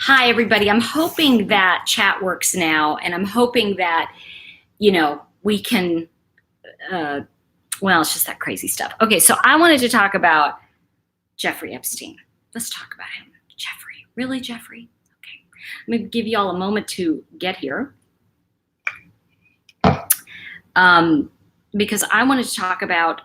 Hi, everybody. I'm hoping that chat works now, and I'm hoping that, we can, it's just that crazy stuff. Okay, so I wanted to talk about Jeffrey Epstein. Let's talk about him. Jeffrey. Really, Jeffrey? Okay. I'm going to give you all a moment to get here. Because I wanted to talk about,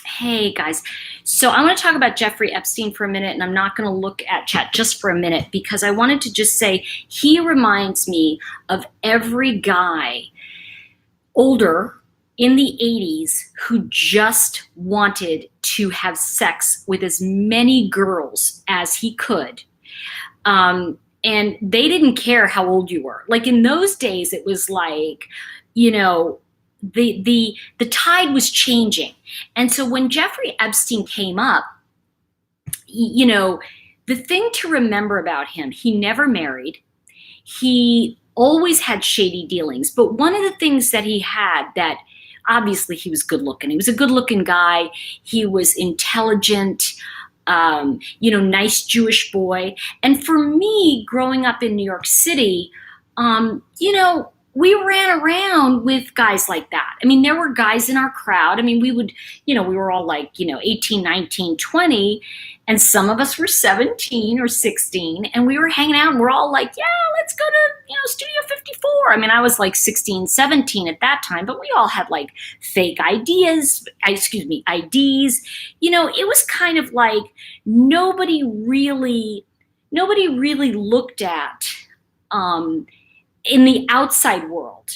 hey guys, so I want to talk about Jeffrey Epstein for a minute, and I'm not going to look at chat just for a minute because I wanted to just say he reminds me of every guy older in the 80s who just wanted to have sex with as many girls as he could. And they didn't care how old you were. Like in those days, it was like, the tide was changing. And so when Jeffrey Epstein came up, the thing to remember about him, he never married. He always had shady dealings. But one of the things that he had that obviously he was good looking. He was a good looking guy. He was intelligent, nice Jewish boy. And for me, growing up in New York City, we ran around with guys like that. I mean, there were guys in our crowd. I mean, we would, we were all like, 18, 19, 20, and some of us were 17 or 16, and we were hanging out, and we're all like, yeah, let's go to, Studio 54. I mean, I was like 16, 17 at that time, but we all had like fake IDs. It was kind of like nobody really looked at, in the outside world,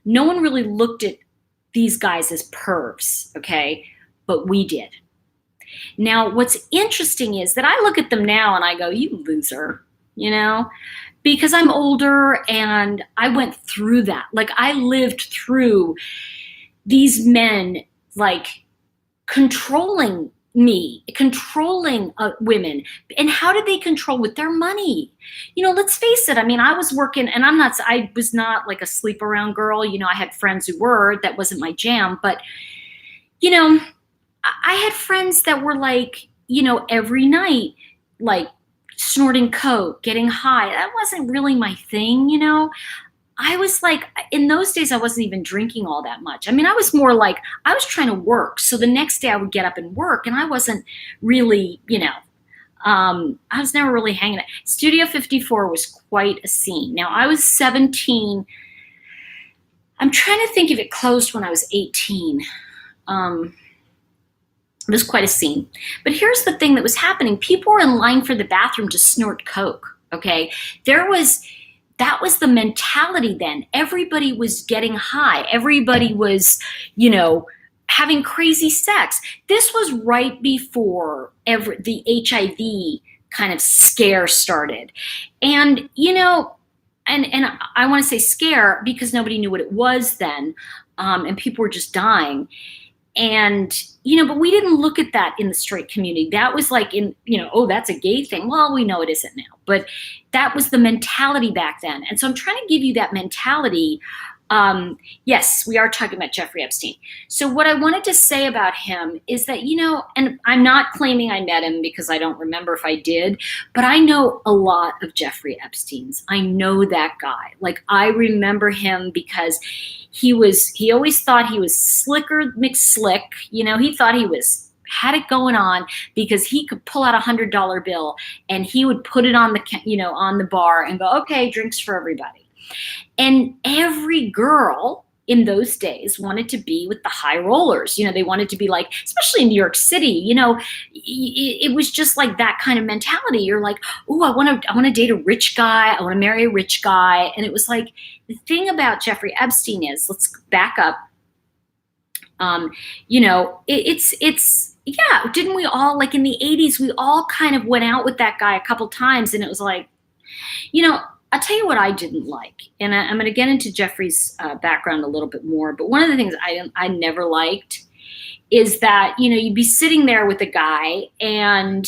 no one really looked at these guys as pervs, okay? But we did. Now, what's interesting is that I look at them now and I go, you loser, because I'm older and I went through that. Like I lived through these men like controlling me, controlling women. And how did they control? With their money? Let's face it. I mean, I was working, and I was not like a sleep around girl. I had friends who were. That wasn't my jam. But, I had friends that were like, every night, like snorting coke, getting high. That wasn't really my thing, I was like, in those days, I wasn't even drinking all that much. I mean, I was more like, I was trying to work. So the next day I would get up and work, and I wasn't really, I was never really hanging out. Studio 54 was quite a scene. Now, I was 17. I'm trying to think if it closed when I was 18. It was quite a scene. But here's the thing that was happening. People were in line for the bathroom to snort coke, okay? That was the mentality then. Everybody was getting high. Everybody was, having crazy sex. This was right before the HIV kind of scare started. And, and I want to say scare because nobody knew what it was then. And people were just dying. And, but we didn't look at that in the straight community. That was like oh, that's a gay thing. Well, we know it isn't now, but that was the mentality back then. And so I'm trying to give you that mentality. Yes, we are talking about Jeffrey Epstein. So what I wanted to say about him is that, and I'm not claiming I met him because I don't remember if I did, but I know a lot of Jeffrey Epsteins. I know that guy. Like I remember him because he always thought he was slicker McSlick. He thought he had it going on because he could pull out $100 bill and he would put it on the bar and go, okay, drinks for everybody. And every girl in those days wanted to be with the high rollers. They wanted to be like, especially in New York City, it was just like that kind of mentality. You're like, oh, I want to date a rich guy. I want to marry a rich guy. And it was like, the thing about Jeffrey Epstein is, let's back up. Didn't we all, like in the 80s, we all kind of went out with that guy a couple times, and it was like, I'll tell you what I didn't like, and I'm going to get into Jeffrey's background a little bit more, but one of the things I never liked is that, you'd be sitting there with a guy and,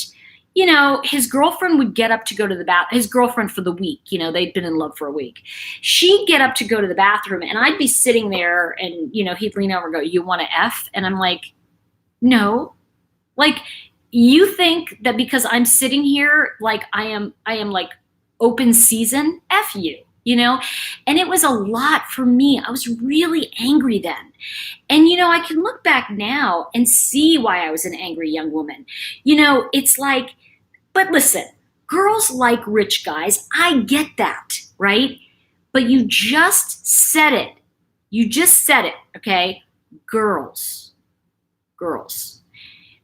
his girlfriend would get up to go to the bathroom, his girlfriend for the week, they'd been in love for a week. She'd get up to go to the bathroom, and I'd be sitting there and, he'd lean over and go, you want to F? And I'm like, no. Like, you think that because I'm sitting here, like I am like open season, F you, you know? And it was a lot for me. I was really angry then. And, you know, I can look back now and see why I was an angry young woman. You know, it's like, but listen, girls like rich guys. I get that, right? But you just said it. You just said it, okay? Girls.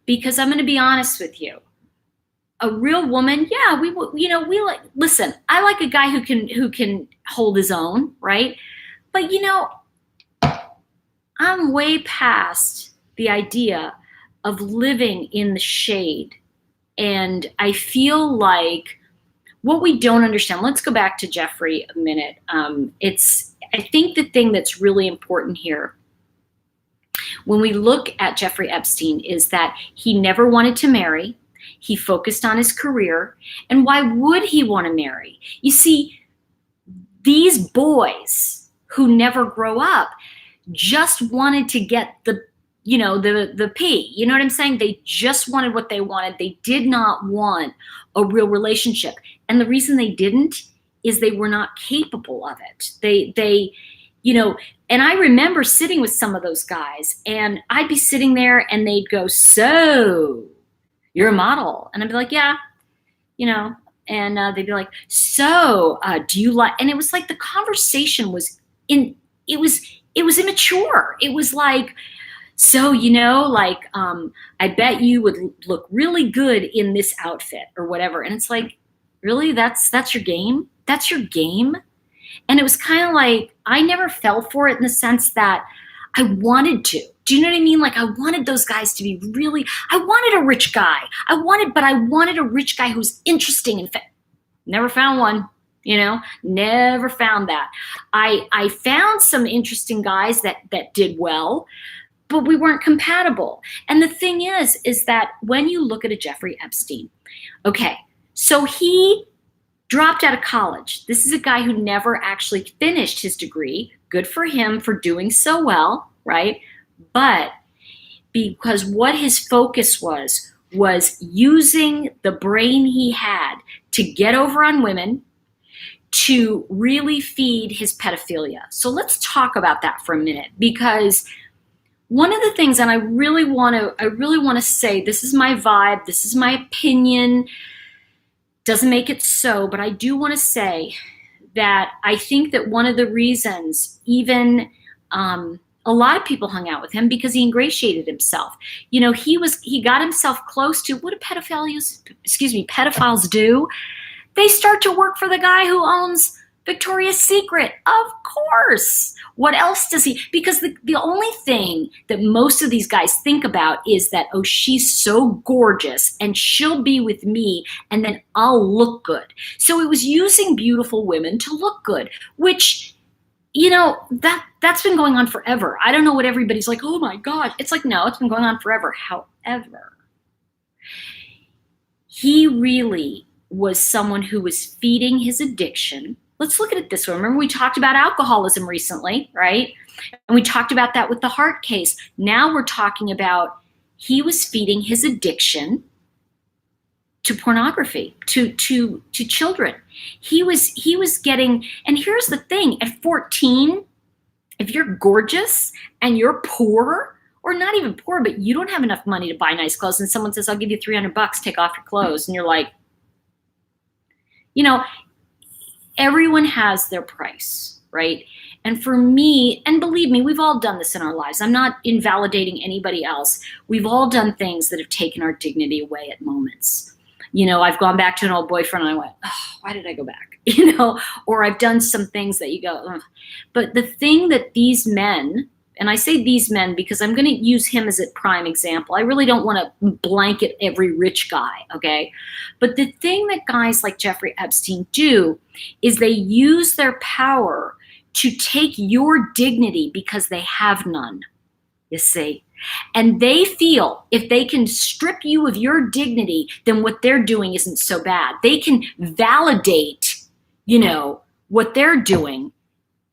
Because I'm going to be honest with you. A real woman, yeah, we like, listen, I like a guy who can hold his own, right? But you know, I'm way past the idea of living in the shade. And I feel like what we don't understand, let's go back to Jeffrey a minute. I think the thing that's really important here when we look at Jeffrey Epstein is that he never wanted to marry. He focused on his career. And why would he want to marry? You see, these boys who never grow up just wanted to get the P. You know what I'm saying? They just wanted what they wanted. They did not want a real relationship. And the reason they didn't is they were not capable of it. They and I remember sitting with some of those guys, and I'd be sitting there and they'd go, "So, you're a model?" And I'd be like, "Yeah," and they'd be like, "So, do you like," and it was like the conversation was it was immature. It was like, "So, I bet you would look really good in this outfit," or whatever. And it's like, really? That's your game? That's your game? And it was kind of like, I never fell for it in the sense that I wanted to. Do you know what I mean? Like, I wanted those guys to be really, I wanted a rich guy. I wanted a rich guy who's interesting and never found one, never found that. I found some interesting guys that did well, but we weren't compatible. And the thing is that when you look at a Jeffrey Epstein, okay, so he dropped out of college. This is a guy who never actually finished his degree. Good for him for doing so well, right? But because what his focus was using the brain he had to get over on women to really feed his pedophilia. So let's talk about that for a minute, because one of the things, and I really want to say, this is my vibe, this is my opinion, doesn't make it so, but I do want to say that I think that one of the reasons even a lot of people hung out with him because he ingratiated himself. He got himself close to what do pedophiles do? They start to work for the guy who owns Victoria's Secret. Of course. What else does he? Because the only thing that most of these guys think about is that, oh, she's so gorgeous and she'll be with me and then I'll look good. So it was using beautiful women to look good, which, that's been going on forever. I don't know what everybody's like, oh my God. It's like, no, it's been going on forever. However, he really was someone who was feeding his addiction. Let's look at it this way. Remember, we talked about alcoholism recently, right? And we talked about that with the Hart case. Now we're talking about he was feeding his addiction to pornography, to children. He was getting, and here's the thing, at 14, if you're gorgeous and you're poor, or not even poor, but you don't have enough money to buy nice clothes, and someone says, I'll give you $300, take off your clothes. And you're like, everyone has their price, right? And for me, and believe me, we've all done this in our lives. I'm not invalidating anybody else. We've all done things that have taken our dignity away at moments. I've gone back to an old boyfriend and I went, oh, why did I go back? Or I've done some things that you go, ugh. But the thing that these men, and I say these men because I'm going to use him as a prime example. I really don't want to blanket every rich guy, okay? But the thing that guys like Jeffrey Epstein do is they use their power to take your dignity because they have none, you see? And they feel if they can strip you of your dignity, then what they're doing isn't so bad. They can validate, what they're doing.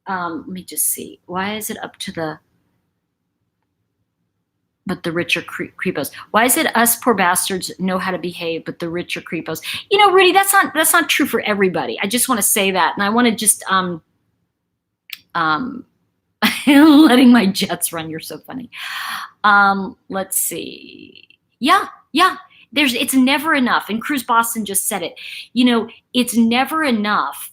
Let me just see. Why is it up to the... but the rich are creepos. Why is it us poor bastards know how to behave, but the rich are creepos? You know, Rudy, that's not true for everybody. I just want to say that, and I want to just letting my jets run. You're so funny. Let's see. Yeah. It's never enough. And Cruz Boston just said it. You know, it's never enough.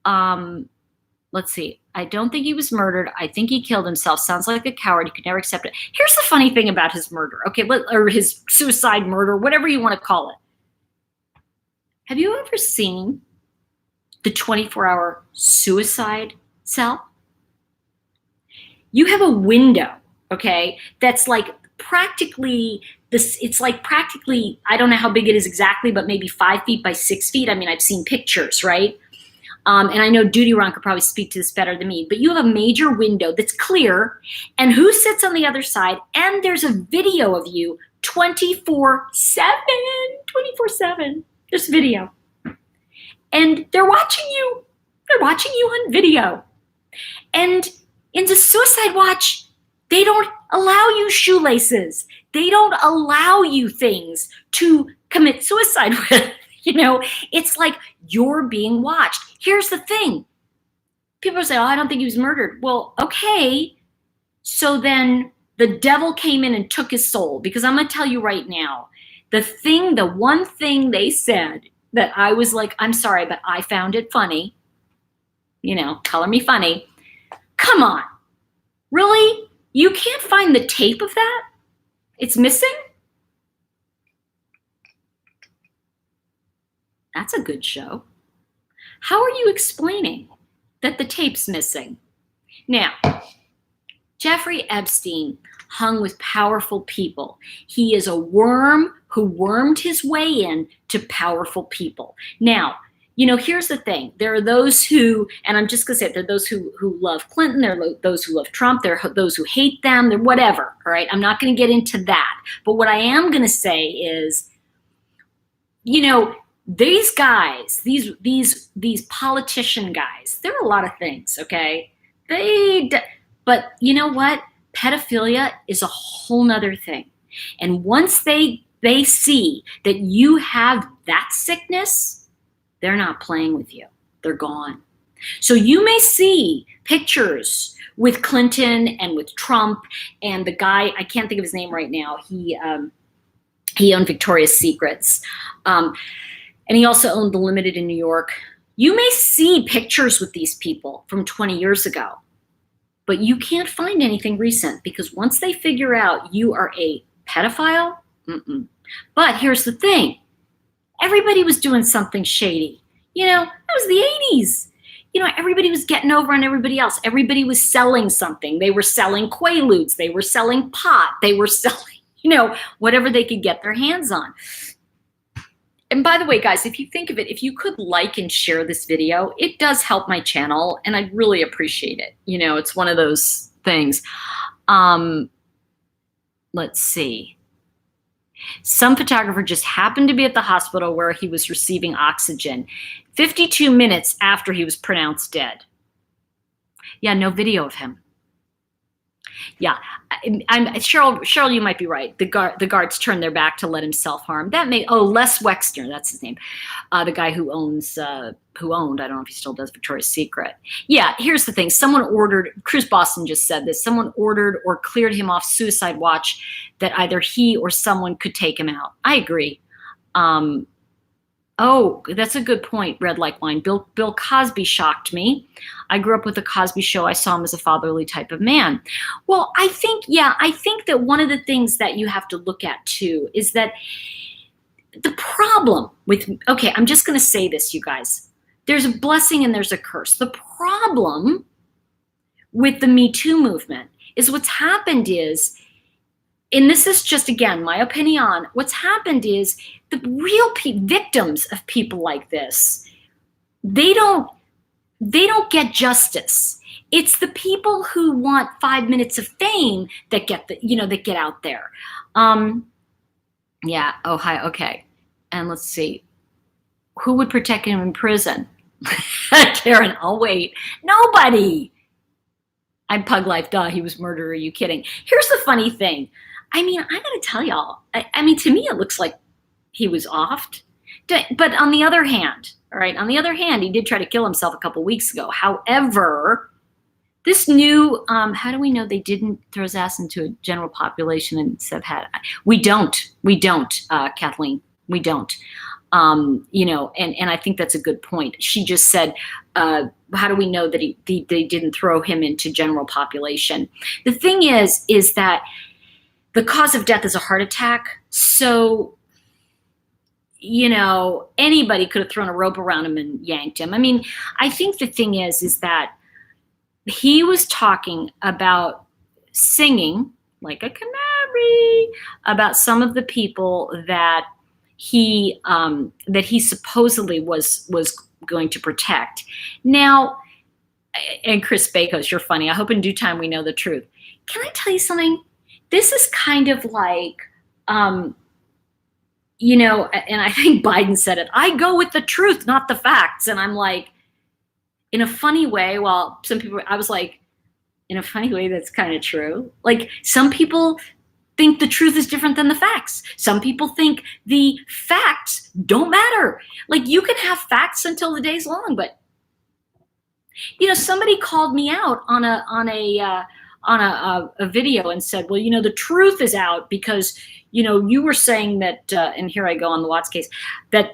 Let's see. I don't think he was murdered. I think he killed himself. Sounds like a coward. He could never accept it. Here's the funny thing about his murder. Okay, or his suicide murder, whatever you want to call it. Have you ever seen the 24-hour suicide cell? You have a window, okay, that's like practically this. It's like practically, I don't know how big it is exactly, but maybe 5 feet by 6 feet. I mean, I've seen pictures, right? And I know Duty Ron could probably speak to this better than me, but you have a major window that's clear, and who sits on the other side, and there's a video of you 24/7. There's video. And they're watching you. They're watching you on video. And in the suicide watch, they don't allow you shoelaces. They don't allow you things to commit suicide with. You know, it's like you're being watched. Here's the thing. People say, oh, I don't think he was murdered. Well, okay. So then the devil came in and took his soul. Because I'm going to tell you right now, the one thing they said that I was like, I'm sorry, but I found it funny. You know, color me funny. Come on. Really? You can't find the tape of that? It's missing? That's a good show. How are you explaining that the tape's missing? Now, Jeffrey Epstein hung with powerful people. He is a worm who wormed his way in to powerful people. Now, you know, here's the thing. There are those who, and I'm just going to say it, there are those who love Clinton. There are those who love Trump. There are those who hate them. They're whatever, all right? I'm not going to get into that. But what I am going to say is, you know, these guys, these politician guys, they're a lot of things, okay? But you know what? Pedophilia is a whole nother thing. And once they see that you have that sickness, they're not playing with you. They're gone. So you may see pictures with Clinton and with Trump and the guy, I can't think of his name right now. He owned Victoria's Secrets. And he also owned The Limited in New York. You may see pictures with these people from 20 years ago, but you can't find anything recent because once they figure out you are a pedophile, But here's the thing. Everybody was doing something shady. You know, that was the 80s. You know, everybody was getting over on everybody else. Everybody was selling something. They were selling Quaaludes. They were selling pot. They were selling, you know, whatever they could get their hands on. And by the way, guys, if you think of it, if you could like and share this video, it does help my channel, and I'd really appreciate it. You know, it's one of those things. Let's see. Some photographer just happened to be at the hospital where he was receiving oxygen 52 minutes after he was pronounced dead. Yeah, no video of him. Yeah, Cheryl, you might be right. The guards turned their back to let him self-harm. That may, Les Wexner, that's his name. The guy who owned, I don't know if he still does, Victoria's Secret. Yeah, here's the thing. Someone ordered, Cruz Boston just said this, someone ordered or cleared him off suicide watch that either he or someone could take him out. I agree. Oh, that's a good point, Red Like Wine. Bill Cosby shocked me. I grew up with the Cosby Show. I saw him as a fatherly type of man. Well, I think that one of the things that you have to look at too is that the problem with, okay, I'm just going to say this, you guys. There's a blessing and there's a curse. The problem with the Me Too movement is what's happened is, and this is just, again, my opinion, what's happened is the real victims of people like this, they don't get justice. It's the people who want 5 minutes of fame that get that get out there. Yeah. Oh, hi. Okay. And let's see. Who would protect him in prison? Karen, I'll wait. Nobody. I'm Pug Life. Duh. He was murdered. Are you kidding? Here's the funny thing. I mean, I gotta tell y'all, I mean, to me, it looks like he was offed. But on the other hand, all right, on the other hand, he did try to kill himself a couple weeks ago. However, this new, how do we know they didn't throw his ass into a general population and have had? We don't, Kathleen, we don't. You know, and I think that's a good point. She just said, how do we know that they didn't throw him into general population? The thing is that the cause of death is a heart attack. So, you know, anybody could have thrown a rope around him and yanked him. I mean, I think the thing is that he was talking about singing like a canary about some of the people that he supposedly was going to protect. Now, and Chris Bakos, you're funny. I hope in due time we know the truth. Can I tell you something? This is kind of like, you know, and I think Biden said it, I go with the truth, not the facts. And I'm like, in a funny way, well, some people, I was like, in a funny way, that's kind of true. Like, some people think the truth is different than the facts. Some people think the facts don't matter. Like, you can have facts until the day's long, but, you know, somebody called me out on a video and said, well, you know, the truth is out because, you know, you were saying that, and here I go on the Watts case, that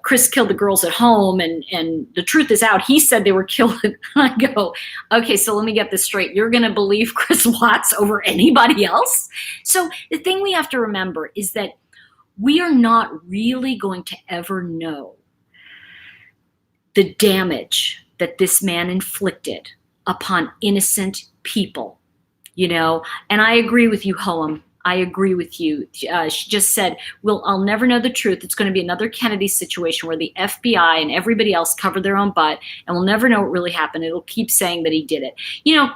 Chris killed the girls at home, and the truth is out. He said they were killed. And I go, okay, so let me get this straight. You're going to believe Chris Watts over anybody else? So the thing we have to remember is that we are not really going to ever know the damage that this man inflicted upon innocent people, you know? And I agree with you, Hoem. I agree with you. She just said, well, I'll never know the truth. It's going to be another Kennedy situation where the FBI and everybody else covered their own butt, and we'll never know what really happened. It'll keep saying that he did it. You know,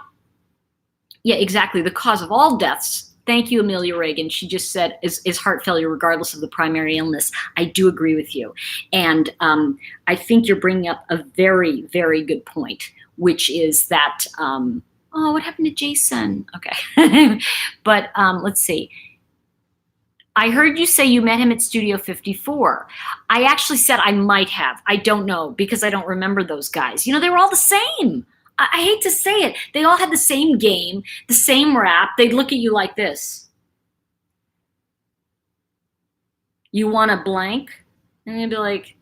yeah, exactly. The cause of all deaths, thank you, Amelia Reagan. She just said is heart failure regardless of the primary illness. I do agree with you. And I think you're bringing up a very, very good point, which is that, oh, what happened to Jason? Okay. But let's see. I heard you say you met him at Studio 54. I actually said I might have. I don't know because I don't remember those guys. You know, they were all the same. I hate to say it. They all had the same game, the same rap. They'd look at you like this. You want a blank? And you'd be like,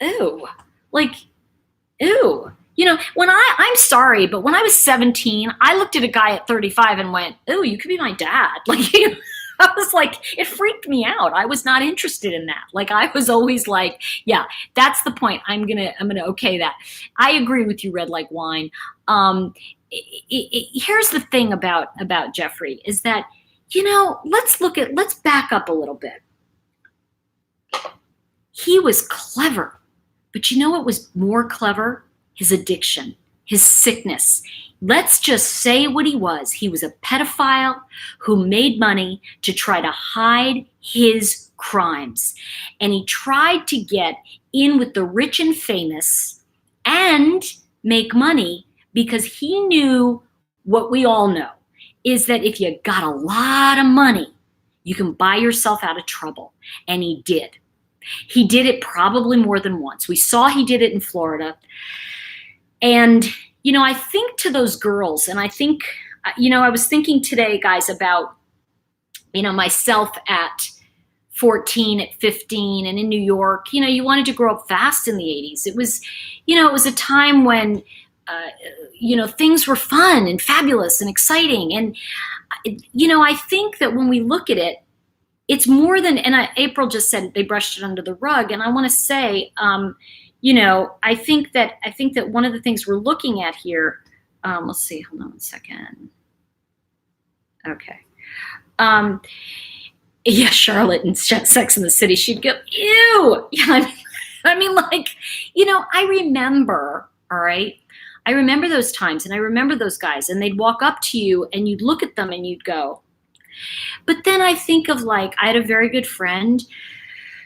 ew. Like, ew. You know, when I'm sorry, but when I was 17, I looked at a guy at 35 and went, oh, you could be my dad. Like, you know, I was like, it freaked me out. I was not interested in that. Like, I was always like, yeah, that's the point. I'm gonna okay that. I agree with you, Red Like Wine. Here's the thing about Jeffrey is that, you know, let's back up a little bit. He was clever, but you know what was more clever? His addiction, his sickness. Let's just say what he was. He was a pedophile who made money to try to hide his crimes. And he tried to get in with the rich and famous and make money because he knew what we all know is that if you got a lot of money, you can buy yourself out of trouble. And he did. He did it probably more than once. We saw he did it in Florida. And, you know, I think to those girls, and I think, you know, I was thinking today, guys, about, you know, myself at 14, at 15, and in New York. You know, you wanted to grow up fast in the 80s. It was, you know, it was a time when, you know, things were fun and fabulous and exciting. And, you know, I think that when we look at it, it's more than, and April just said they brushed it under the rug. And I want to say, you know, I think that one of the things we're looking at here, let's see, hold on one second. Okay. Yeah, Charlotte in Sex and the City, she'd go, ew. Yeah, I mean, like, you know, I remember, all right, I remember those times and I remember those guys and they'd walk up to you and you'd look at them and you'd go. But then I think of like, I had a very good friend.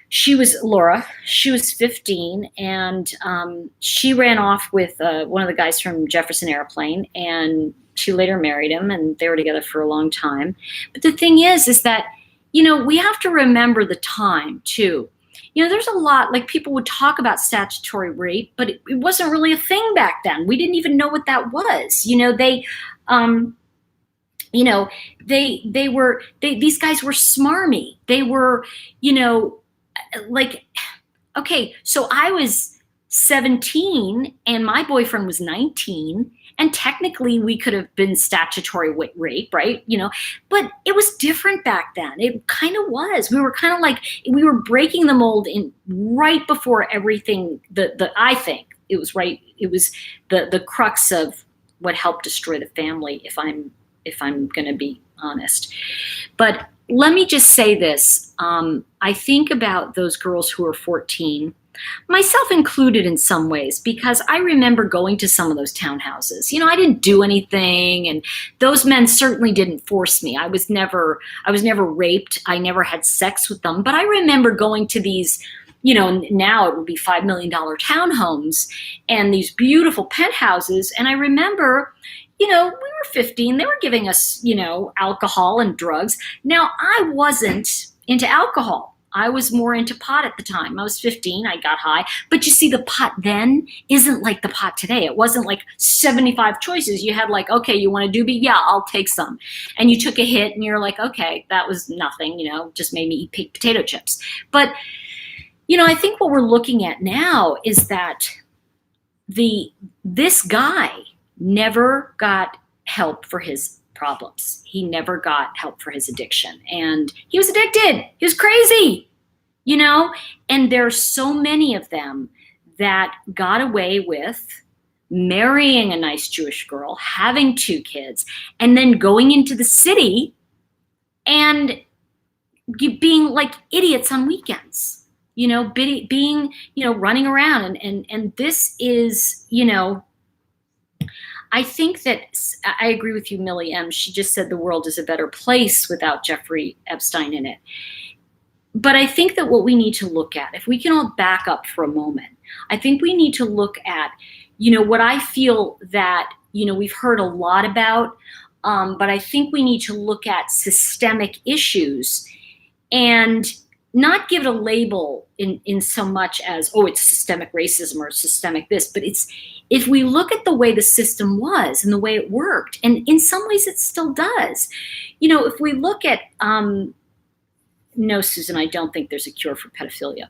She was Laura. She was 15, and she ran off with one of the guys from Jefferson Airplane, and she later married him, and they were together for a long time. But the thing is that, we have to remember the time too. There's a lot, like, people would talk about statutory rape, but it wasn't really a thing back then. We didn't even know what that was. These guys were smarmy. They were, like, okay, so I was 17 and my boyfriend was 19, and technically we could have been statutory rape, right? But it was different back then. It kind of was. We were kind of like, we were breaking the mold in right before everything. I think it was right. It was the crux of what helped destroy the family, if I'm going to be honest. But let me just say this. I think about those girls who are 14, myself included in some ways, because I remember going to some of those townhouses. I didn't do anything, and those men certainly didn't force me. I was never raped. I never had sex with them. But I remember going to these, now it would be $5 million townhomes and these beautiful penthouses. And I remember, we were 15. They were giving us, alcohol and drugs. Now, I wasn't into alcohol. I was more into pot at the time. I was 15. I got high. But you see, the pot then isn't like the pot today. It wasn't like 75 choices. You had like, okay, you want a doobie? Yeah, I'll take some. And you took a hit and you're like, okay, that was nothing, just made me eat potato chips. But, I think what we're looking at now is that this guy never got help for his problems. He never got help for his addiction, and he was addicted. He was crazy, and there's so many of them that got away with marrying a nice Jewish girl, having 2 kids, and then going into the city and being like idiots on weekends, being, running around. And this is, I think that I agree with you, Millie M. She just said the world is a better place without Jeffrey Epstein in it. But I think that what we need to look at, if we can all back up for a moment, I think we need to look at, what I feel that, we've heard a lot about, but I think we need to look at systemic issues and not give it a label in so much as, oh, it's systemic racism or systemic this, but it's, if we look at the way the system was and the way it worked, and in some ways it still does, if we look at, no, Susan, I don't think there's a cure for pedophilia.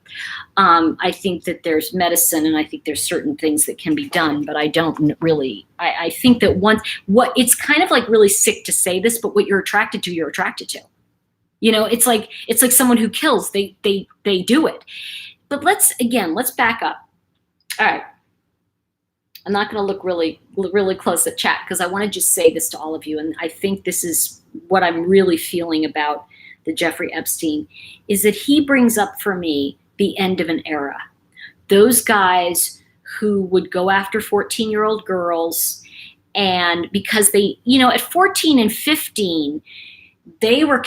I think that there's medicine, and I think there's certain things that can be done, but I don't really, I think that it's kind of like really sick to say this, but what you're attracted to, you're attracted to. It's like someone who kills, they do it. But let's back up. All right. I'm not going to look really, really close at chat, because I want to just say this to all of you. And I think this is what I'm really feeling about the Jeffrey Epstein, is that he brings up for me the end of an era. Those guys who would go after 14-year-old girls, and because they, at 14 and 15, they were,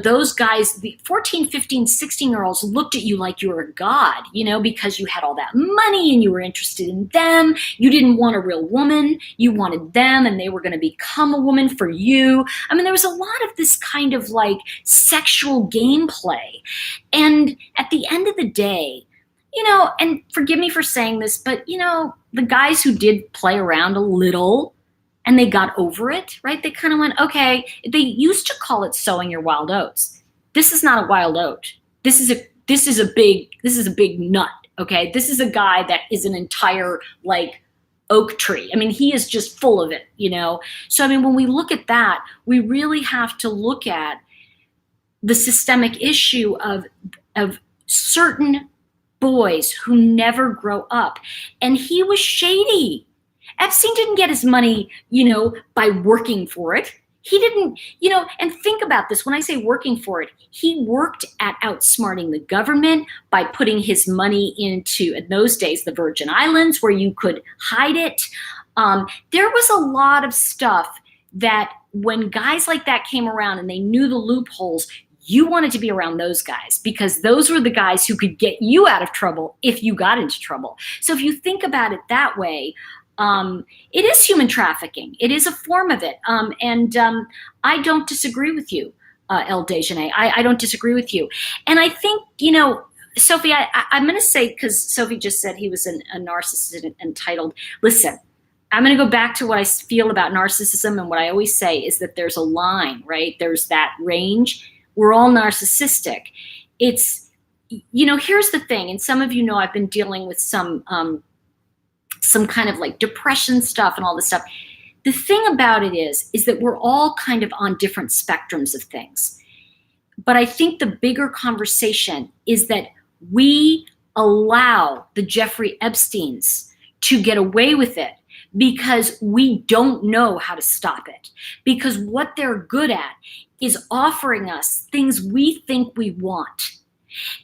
those guys, the 14, 15, 16-year-olds looked at you like you were a god, because you had all that money and you were interested in them. You didn't want a real woman. You wanted them, and they were going to become a woman for you. I mean, there was a lot of this kind of like sexual gameplay. And at the end of the day, and forgive me for saying this, but, the guys who did play around a little, and they got over it, right? They kind of went, okay, they used to call it sowing your wild oats. This is not a wild oat. This is a big nut, okay? This is a guy that is an entire like oak tree. I mean, he is just full of it, So I mean, when we look at that, we really have to look at the systemic issue of certain boys who never grow up. And he was shady. Epstein didn't get his money, by working for it. He didn't, and think about this. When I say working for it, he worked at outsmarting the government by putting his money into, in those days, the Virgin Islands, where you could hide it. There was a lot of stuff that when guys like that came around and they knew the loopholes, you wanted to be around those guys, because those were the guys who could get you out of trouble if you got into trouble. So if you think about it that way, It is human trafficking. It is a form of it. I don't disagree with you, El Dejanay. I don't disagree with you. And I think, Sophie, I'm going to say, because Sophie just said he was a narcissist and entitled. Listen, I'm going to go back to what I feel about narcissism. And what I always say is that there's a line, right? There's that range. We're all narcissistic. It's, here's the thing. And some of you know I've been dealing with some kind of like depression stuff and all this stuff. The thing about it is that we're all kind of on different spectrums of things. But I think the bigger conversation is that we allow the Jeffrey Epsteins to get away with it because we don't know how to stop it. Because what they're good at is offering us things we think we want.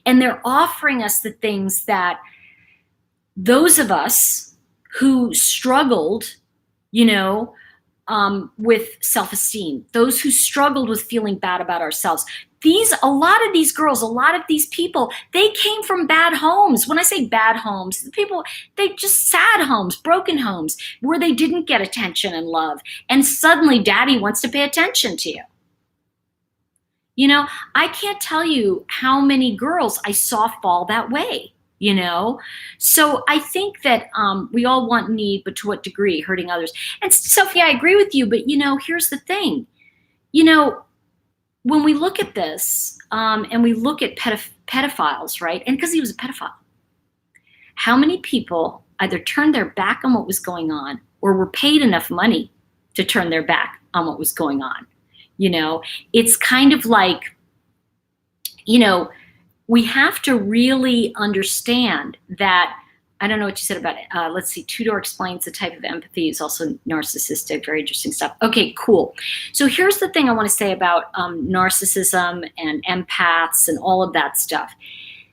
And they're offering us the things that those of us who struggled, with self-esteem, those who struggled with feeling bad about ourselves. A lot of these girls, a lot of these people, they came from bad homes. When I say bad homes, they just sad homes, broken homes, where they didn't get attention and love. And suddenly daddy wants to pay attention to you. I can't tell you how many girls I saw fall that way. So I think that we all want need, but to what degree, hurting others. And Sophie, I agree with you, but here's the thing. When we look at this and we look at pedophiles, right? And because he was a pedophile, how many people either turned their back on what was going on or were paid enough money to turn their back on what was going on? It's kind of like, we have to really understand that. I don't know what you said about it. Let's see. Tudor explains the type of empathy is also narcissistic. Very interesting stuff. Okay, cool. So here's the thing I want to say about narcissism and empaths and all of that stuff.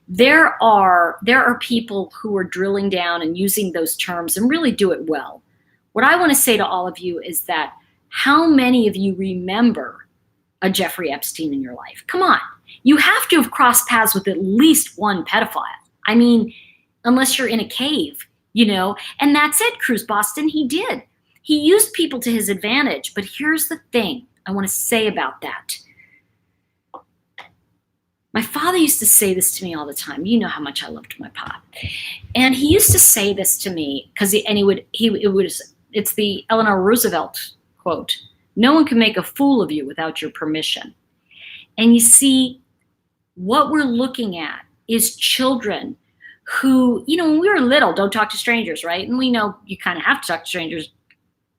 There are people who are drilling down and using those terms and really do it well. What I want to say to all of you is that how many of you remember a Jeffrey Epstein in your life? Come on. You have to have crossed paths with at least one pedophile. I mean, unless you're in a cave, and that's it, Cruise Boston. He did. He used people to his advantage. But here's the thing I want to say about that. My father used to say this to me all the time. You know how much I loved my pop. And he used to say this to me because it's the Eleanor Roosevelt quote. No one can make a fool of you without your permission. And you see, what we're looking at is children who, when we were little, don't talk to strangers, right? And we know you kind of have to talk to strangers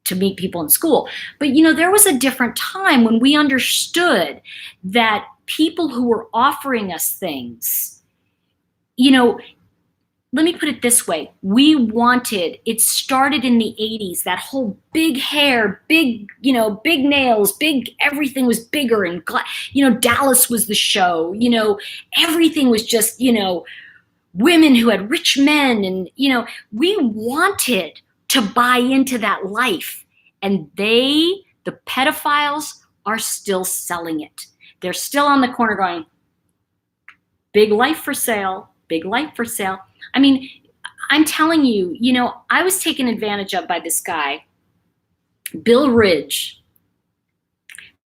to meet people in school. But, there was a different time when we understood that people who were offering us things, let me put it this way. It started in the 80s, that whole big hair, big nails, everything was bigger. And, Dallas was the show, everyththing was just, women who had rich men. And, we wanted to buy into that life. And the pedophiles are still selling it. They're still on the corner going, big life for sale, big life for sale. I mean, I'm telling you, I was taken advantage of by this guy, Bill Ridge.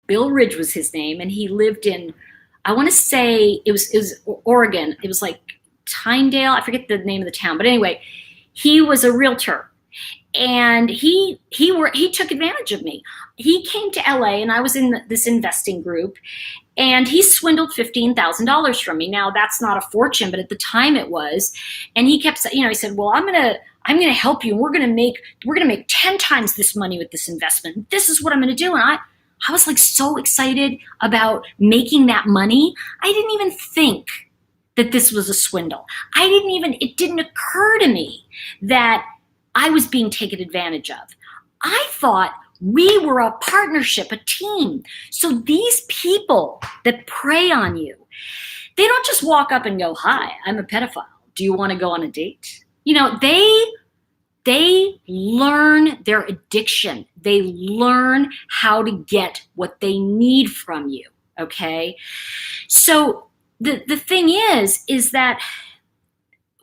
Bill Ridge was his name, and he lived in, I want to say it was Oregon. It was like Tyndale. I forget the name of the town, but anyway, he was a realtor, and he took advantage of me. He came to LA, and I was in this investing group, and he swindled $15,000 from me. Now that's not a fortune, but at the time it was. And he kept, he said, "Well, I'm gonna help you. And we're gonna make 10 times this money with this investment. This is what I'm gonna do." And I was like so excited about making that money. I didn't even think that this was a swindle. It didn't occur to me that I was being taken advantage of. I thought we were a partnership, a team. So these people that prey on you, they don't just walk up and go, "Hi, I'm a pedophile. Do you want to go on a date?" They learn their addiction. They learn how to get what they need from you, okay? So the thing is that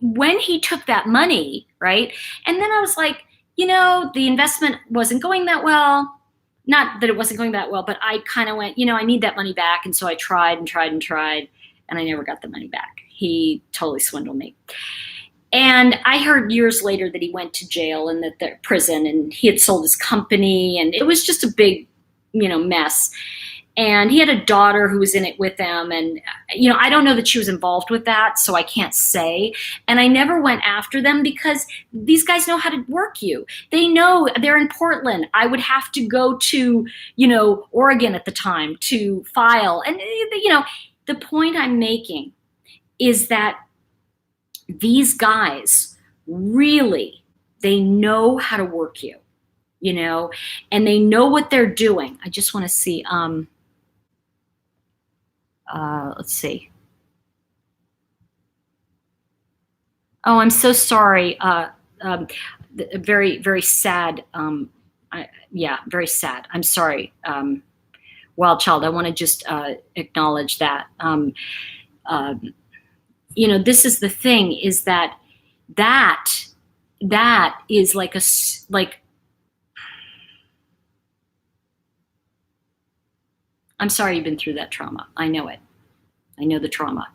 when he took that money, right? And then I was like, the investment wasn't going that well. Not that it wasn't going that well, but I kind of went, I need that money back. And so I tried and tried and tried, and I never got the money back. He totally swindled me. And I heard years later that he went to jail and that the prison, and he had sold his company, and it was just a big, mess. And he had a daughter who was in it with him. And, I don't know that she was involved with that, so I can't say. And I never went after them because these guys know how to work you. They know they're in Portland. I would have to go to, Oregon at the time to file. And, the point I'm making is that these guys really, they know how to work you, and they know what they're doing. I just want to see, let's see. Oh, I'm so sorry. Very, very sad. Very sad. I'm sorry. Wild Child, I want to just acknowledge that. This is the thing, is that is like I'm sorry you've been through that trauma. I know it. I know the trauma.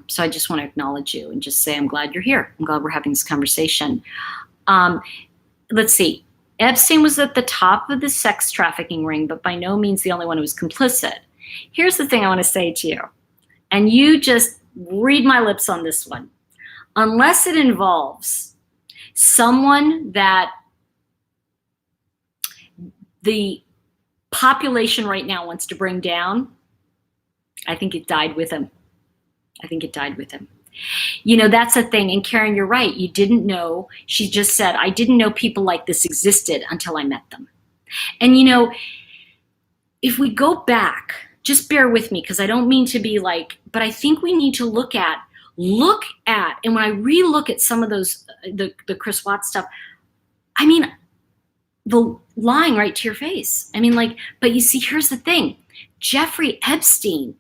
So I just want to acknowledge you and just say I'm glad you're here. I'm glad we're having this conversation. Let's see. Epstein was at the top of the sex trafficking ring, but by no means the only one who was complicit. Here's the thing I want to say to you, and you just read my lips on this one. Unless it involves someone that the population right now wants to bring down, I think it died with him. I think it died with him. That's the thing. And Karen, you're right. You didn't know. She just said, I didn't know people like this existed until I met them. And, if we go back, just bear with me, because I don't mean to be but I think we need to look at, and when I re-look at some of those, the Chris Watts stuff, the lying right to your face. But you see, here's the thing. Jeffrey Epstein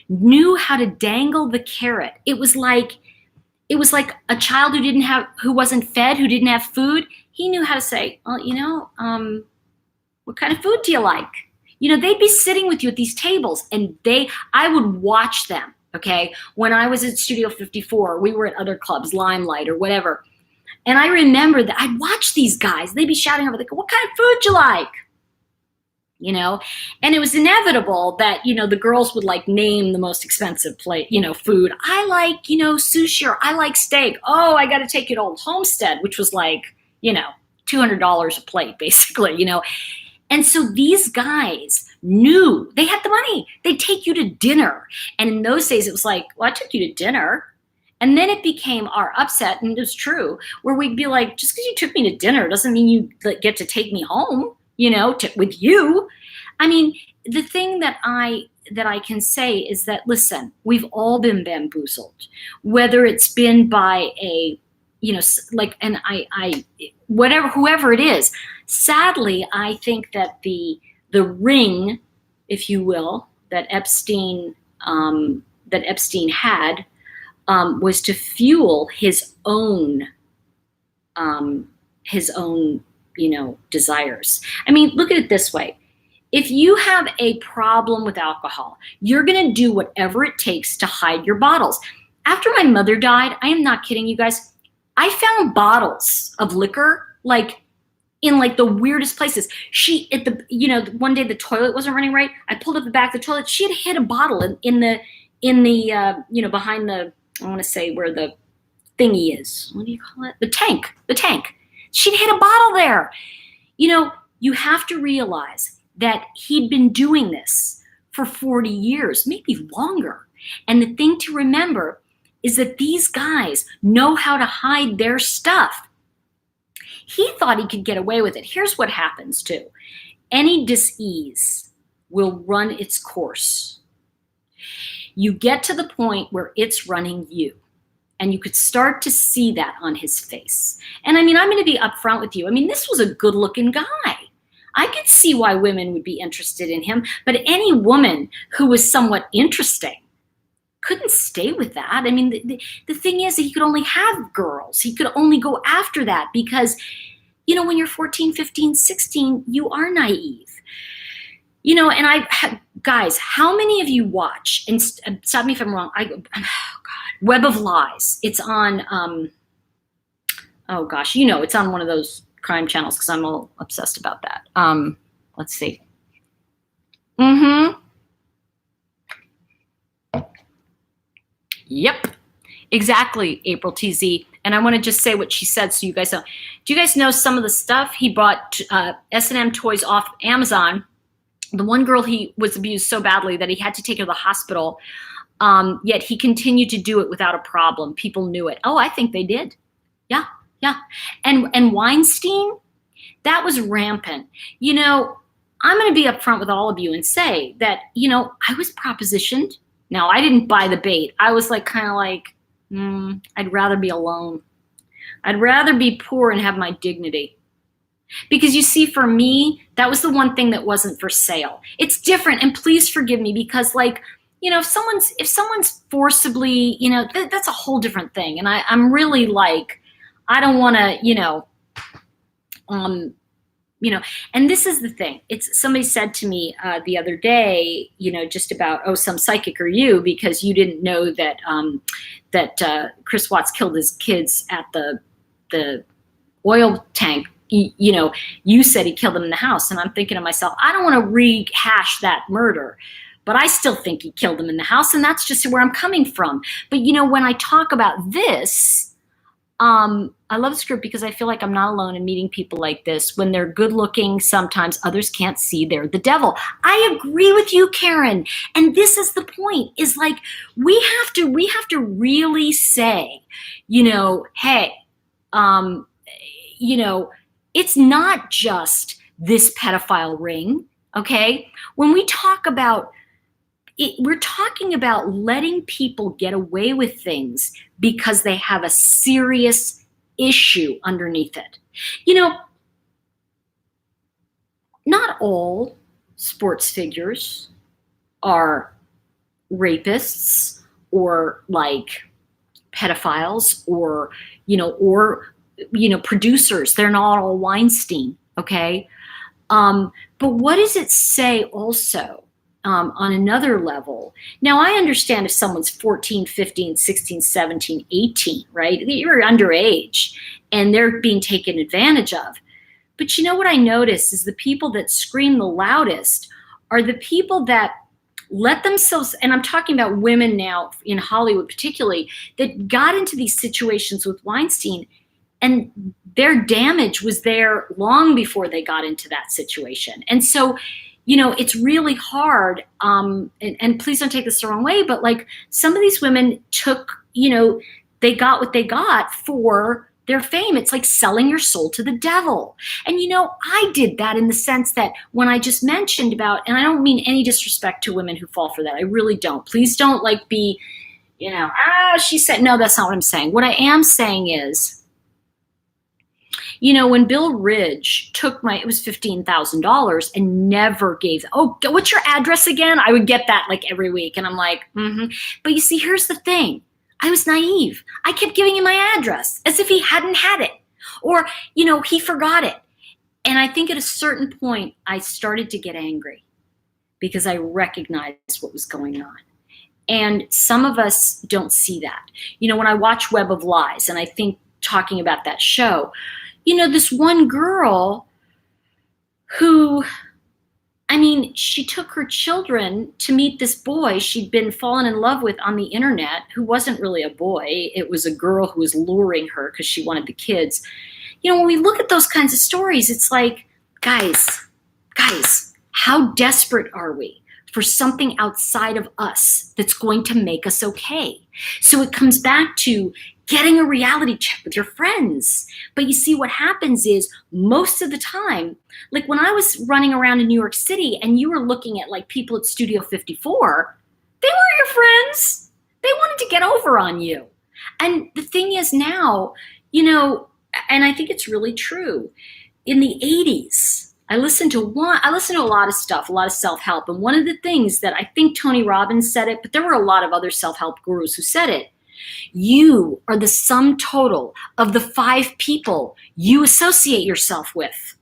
knew how to dangle the carrot. It was like a child who wasn't fed, who didn't have food. He knew how to say, well, what kind of food do you like? They'd be sitting with you at these tables, and I would watch them. Okay. When I was at Studio 54, we were at other clubs, Limelight or whatever. And I remember that I'd watch these guys. They'd be shouting over, what kind of food you like? And it was inevitable that, the girls would name the most expensive plate, food. I like, sushi, or I like steak. Oh, I got to take you to Old Homestead, which was $200 a plate, basically, And so these guys knew they had the money. They'd take you to dinner. And in those days, it was I took you to dinner. And then it became our upset, and it was true, where we'd be just because you took me to dinner doesn't mean you get to take me home, with you. The thing that I can say is that, listen, we've all been bamboozled, whether it's been by whoever it is. Sadly, I think that the ring, if you will, that Epstein had, was to fuel his own desires. Look at it this way. If you have a problem with alcohol, you're going to do whatever it takes to hide your bottles. After my mother died, I am not kidding you guys, I found bottles of liquor in the weirdest places. One day the toilet wasn't running right. I pulled up the back of the toilet. She had hid a bottle in the behind the, I want to say where the thingy is. What do you call it? The tank. She'd hid a bottle there. You have to realize that he'd been doing this for 40 years, maybe longer. And the thing to remember is that these guys know how to hide their stuff. He thought he could get away with it. Here's what happens too. Any dis-ease will run its course. You get to the point where it's running you. And you could start to see that on his face. And I'm going to be upfront with you. This was a good looking guy. I could see why women would be interested in him, but any woman who was somewhat interesting couldn't stay with that. The thing is that he could only have girls. He could only go after that because when you're 14, 15, 16, you are naive. And guys, how many of you watch, and stop me if I'm wrong, oh God, Web of Lies. It's on, oh gosh, it's on one of those crime channels because I'm all obsessed about that. Let's see. Yep, exactly, April TZ. And I want to just say what she said so you guys know. Do you guys know some of the stuff? He bought S&M toys off Amazon. The one girl, he was abused so badly that he had to take her to the hospital. Yet he continued to do it without a problem. People knew it. Oh, I think they did. Yeah. And Weinstein, that was rampant. I'm going to be upfront with all of you and say that, I was propositioned. Now, I didn't buy the bait. I was kind of like, I'd rather be alone. I'd rather be poor and have my dignity. Because you see, for me, that was the one thing that wasn't for sale. It's different, and please forgive me, because if someone's forcibly, that's a whole different thing. And I'm really I don't want to, and this is the thing. It's somebody said to me the other day, just about, some psychic or you, because you didn't know that Chris Watts killed his kids at the oil tank. You said he killed them in the house. And I'm thinking to myself, I don't want to rehash that murder, but I still think he killed them in the house. And that's just where I'm coming from. But, when I talk about this, I love this group because I feel like I'm not alone in meeting people like this. When they're good looking, sometimes others can't see they're the devil. I agree with you, Karen. And this is the point, is we have to really say, hey, it's not just this pedophile ring, okay? When we talk about it, we're talking about letting people get away with things because they have a serious issue underneath it. Not all sports figures are rapists or pedophiles or producers. They're not all Weinstein, okay? But what does it say also on another level? Now, I understand if someone's 14, 15, 16, 17, 18, right? You're underage and they're being taken advantage of. But what I notice is the people that scream the loudest are the people that let themselves, and I'm talking about women now in Hollywood particularly, that got into these situations with Weinstein, and their damage was there long before they got into that situation. And so, it's really hard, and please don't take this the wrong way, but some of these women took, they got what they got for their fame. It's like selling your soul to the devil. And, I did that in the sense that when I just mentioned about, and I don't mean any disrespect to women who fall for that. I really don't. Please don't be, she said, no, that's not what I'm saying. What I am saying is, when Bill Ridge took it was $15,000 and never gave, what's your address again? I would get that every week. And I'm like, But you see, here's the thing. I was naive. I kept giving him my address as if he hadn't had it, or, he forgot it. And I think at a certain point, I started to get angry because I recognized what was going on. And some of us don't see that. When I watch Web of Lies, and I think talking about that show, this one girl who, she took her children to meet this boy she'd been fallen in love with on the internet, who wasn't really a boy. It was a girl who was luring her because she wanted the kids. When we look at those kinds of stories, it's guys, how desperate are we for something outside of us that's going to make us okay? So it comes back to getting a reality check with your friends. But you see, what happens is most of the time, when I was running around in New York City and you were looking at people at Studio 54, they weren't your friends. They wanted to get over on you. And the thing is now, and I think it's really true, in the 80s, I listened to a lot of stuff, a lot of self-help. And one of the things that I think Tony Robbins said it, but there were a lot of other self-help gurus who said it, You are the sum total of the 5 people you associate yourself with.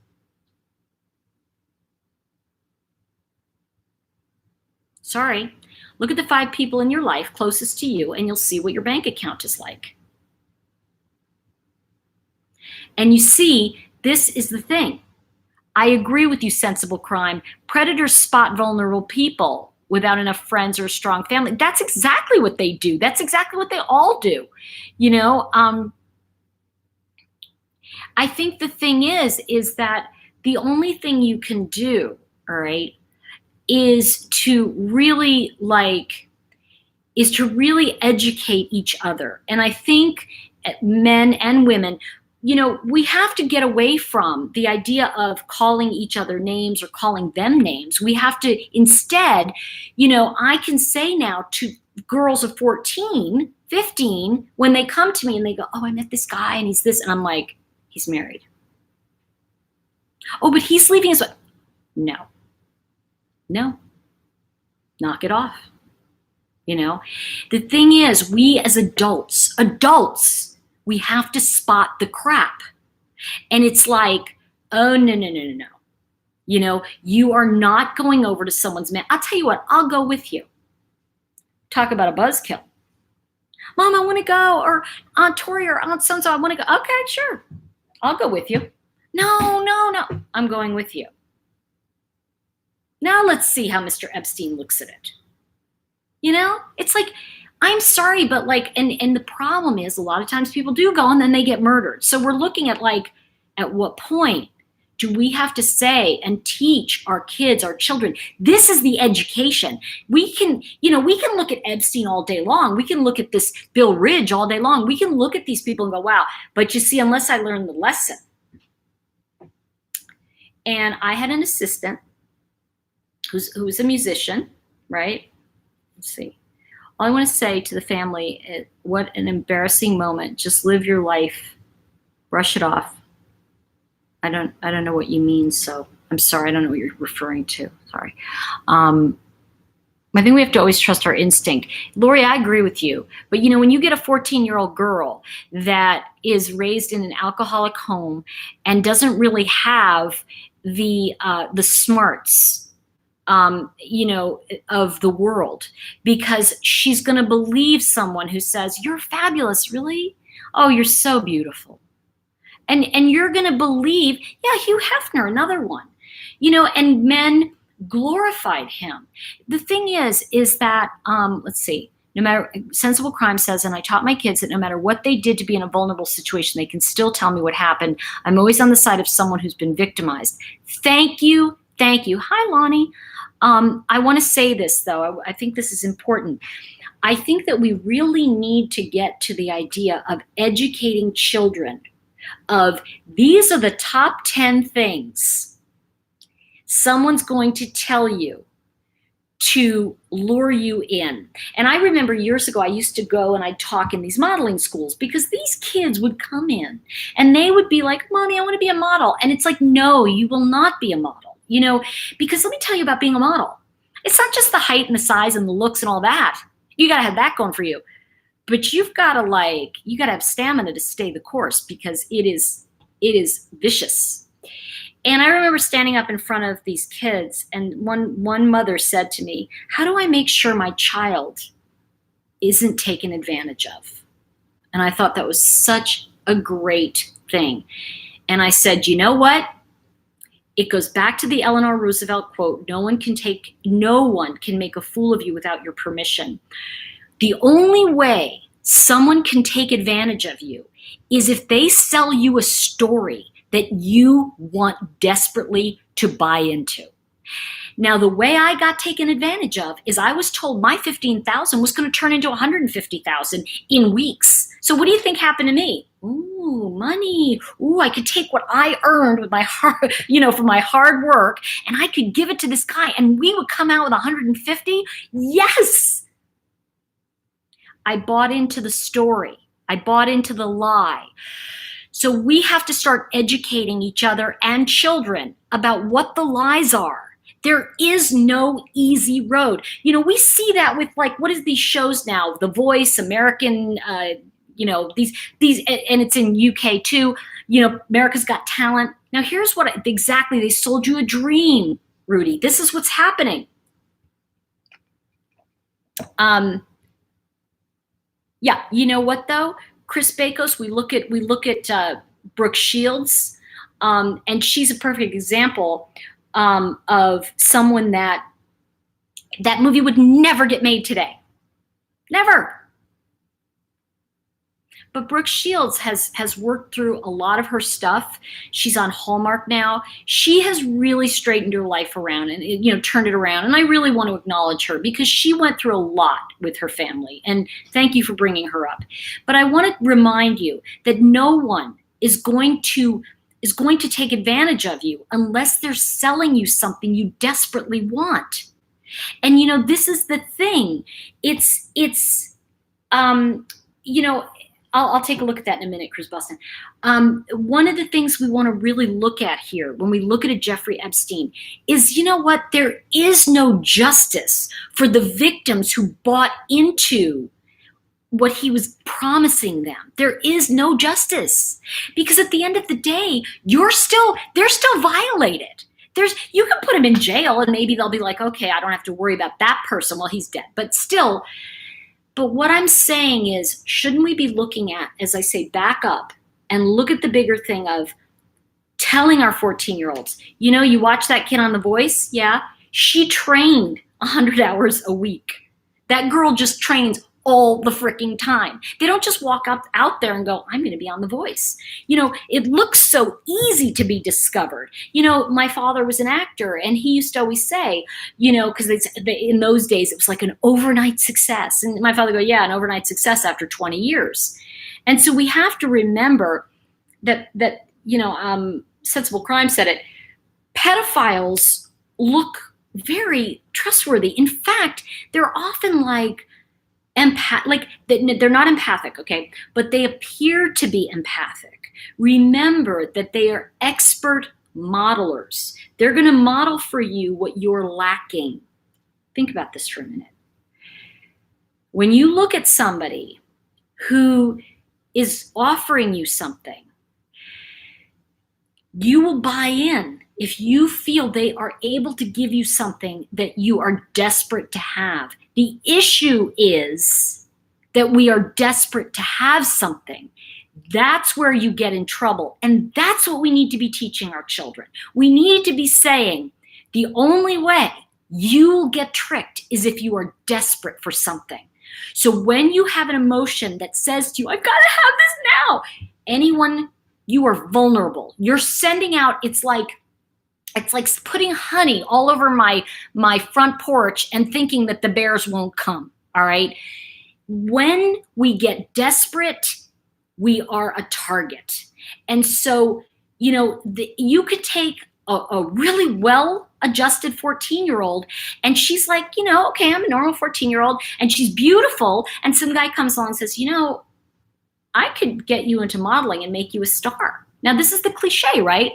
Sorry. Look at the 5 people in your life closest to you, and you'll see what your bank account is like. And you see, this is the thing. I agree with you, sensible crime. Predators spot vulnerable people without enough friends or a strong family. That's exactly what they do. That's exactly what they all do. You know, I think the thing is that the only thing you can do, all right, is to really educate each other. And I think men and women, you know, we have to get away from the idea of calling each other names or calling them names. We have to instead, you know, I can say now to girls of 14, 15, when they come to me and they go, oh, I met this guy and he's this. And I'm like, he's married. Oh, but he's leaving his wife. No, knock it off. You know, the thing is, we as adults, we have to spot the crap. And it's like, oh, no. You know, you are not going over to someone's man. I'll tell you what, I'll go with you. Talk about a buzzkill. Mom, I want to go. Or Aunt Tori or Aunt so-and-so, I want to go. Okay, sure. I'll go with you. No. I'm going with you. Now let's see how Mr. Epstein looks at it. You know, it's like, I'm sorry, but like, and the problem is a lot of times people do go and then they get murdered. So we're looking at like, at what point do we have to say and teach our kids, our children, this is the education. We can look at Epstein all day long. We can look at this Bill Ridge all day long. We can look at these people and go, wow, but you see, unless I learn the lesson. And I had an assistant who's a musician, right? Let's see. All I want to say to the family, what an embarrassing moment. Just live your life. Brush it off. I don't know what you mean, so I'm sorry. I don't know what you're referring to. Sorry. I think we have to always trust our instinct. Lori, I agree with you. But you know, when you get a 14-year-old girl that is raised in an alcoholic home and doesn't really have the smarts, you know, of the world, because she's going to believe someone who says, you're fabulous, really? Oh, you're so beautiful. And you're going to believe, yeah, Hugh Hefner, another one, you know, and men glorified him. The thing is that, let's see, no matter, Sensible Crime says, and I taught my kids that no matter what they did to be in a vulnerable situation, they can still tell me what happened. I'm always on the side of someone who's been victimized. Thank you. Hi, Lonnie. I want to say this, though. I think this is important. I think that we really need to get to the idea of educating children of these are the top 10 things someone's going to tell you to lure you in. And I remember years ago, I used to go and I'd talk in these modeling schools because these kids would come in and they would be like, Mommy, I want to be a model. And it's like, no, you will not be a model. You know, because let me tell you about being a model. It's not just the height and the size and the looks and all that. You got to have that going for you. But you've got to have stamina to stay the course because it is vicious. And I remember standing up in front of these kids and one mother said to me, how do I make sure my child isn't taken advantage of? And I thought that was such a great thing. And I said, you know what? It goes back to the Eleanor Roosevelt quote, no one can make a fool of you without your permission. The only way someone can take advantage of you is if they sell you a story that you want desperately to buy into. Now, the way I got taken advantage of is I was told my $15,000 was going to turn into $150,000 in weeks. So what do you think happened to me? Ooh, money. Ooh, I could take what I earned with my hard, from my hard work, and I could give it to this guy, and we would come out with 150. Yes. I bought into the story. I bought into the lie. So we have to start educating each other and children about what the lies are. There is no easy road. You know, we see that with like, what is these shows now? The Voice, American, you know, these, and it's in UK too. You know, America's Got Talent. Now here's what exactly, they sold you a dream, Rudy. This is what's happening. Yeah, you know what though? Chris Bakos, we look at Brooke Shields, and she's a perfect example of someone that movie would never get made today. Never. But Brooke Shields has worked through a lot of her stuff. She's on Hallmark now. She has really straightened her life around and, you know, turned it around. And I really want to acknowledge her because she went through a lot with her family. And thank you for bringing her up. But I want to remind you that no one is going to take advantage of you unless they're selling you something you desperately want. And, you know, this is the thing. It's you know, I'll take a look at that in a minute, Chris Buston. One of the things we want to really look at here when we look at a Jeffrey Epstein is, you know what, there is no justice for the victims who bought into what he was promising them. There is no justice because at the end of the day, they're still violated. You can put them in jail and maybe they'll be like, okay, I don't have to worry about that person while he's dead, but still. But what I'm saying is, shouldn't we be looking at, as I say, back up and look at the bigger thing of telling our 14-year-olds, you know, you watch that kid on The Voice? Yeah. She trained 100 hours a week. That girl just trains all the freaking time. They don't just walk out there and go, I'm going to be on The Voice. You know, it looks so easy to be discovered. You know, my father was an actor and he used to always say, you know, because in those days it was like an overnight success. And my father would go, yeah, an overnight success after 20 years. And so we have to remember that you know, Sensible Crime said it, pedophiles look very trustworthy. In fact, they're often like, they're not empathic, okay, but they appear to be empathic. Remember that they are expert modelers. They're going to model for you what you're lacking. Think about this for a minute. When you look at somebody who is offering you something, you will buy in if you feel they are able to give you something that you are desperate to have. The issue is that we are desperate to have something. That's where you get in trouble. And that's what we need to be teaching our children. We need to be saying the only way you will get tricked is if you are desperate for something. So when you have an emotion that says to you, I've got to have this now, anyone, you are vulnerable. You're sending out, it's like putting honey all over my front porch and thinking that the bears won't come, all right? When we get desperate, we are a target. And so, you know, you could take a really well-adjusted 14-year-old and she's like, you know, okay, I'm a normal 14-year-old and she's beautiful. And some guy comes along and says, you know, I could get you into modeling and make you a star. Now, this is the cliche, right?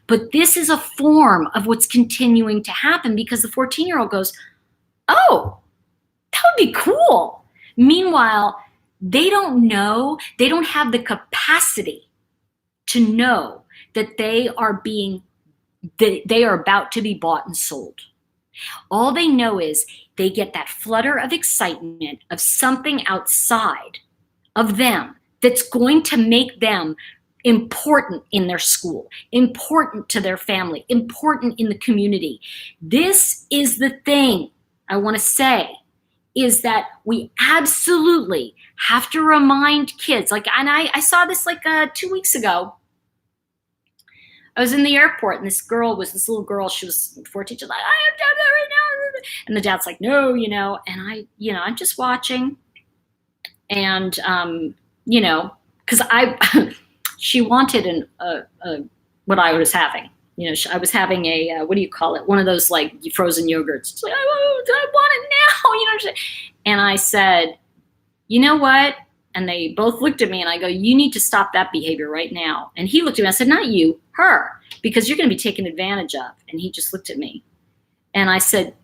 But this is a form of what's continuing to happen because the 14-year-old goes, oh, that would be cool. Meanwhile, they don't know, they don't have the capacity to know that they are about to be bought and sold. All they know is they get that flutter of excitement of something outside of them that's going to make them important in their school, important to their family, important in the community. This is the thing I want to say is that we absolutely have to remind kids. Like, and I saw this like 2 weeks ago. I was in the airport and this little girl, she was 14, she's like, I have done that right now. And the dad's like, no, you know, and I'm just watching. And, you know, because she wanted what I was having. You know, I was having a, what do you call it? One of those like frozen yogurts. She's like, I want it now. You know, and I said, you know what? And they both looked at me and I go, you need to stop that behavior right now. And he looked at me, I said, not you, her, because you're going to be taken advantage of. And he just looked at me And I said,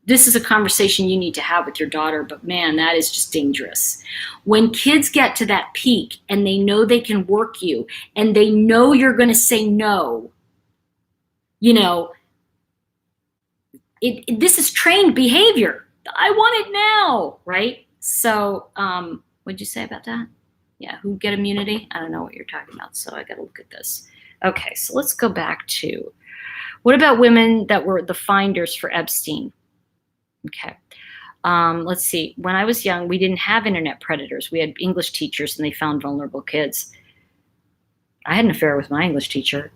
this is a conversation you need to have with your daughter, but man, that is just dangerous. When kids get to that peak and they know they can work you and they know you're going to say no, this is trained behavior. I want it now, right? So what'd you say about that? Yeah, who'd get immunity? I don't know what you're talking about, so I got to look at this. Okay, so let's go back to, what about women that were the finders for Epstein? Okay. Let's see. When I was young, we didn't have internet predators. We had English teachers, and they found vulnerable kids. I had an affair with my English teacher.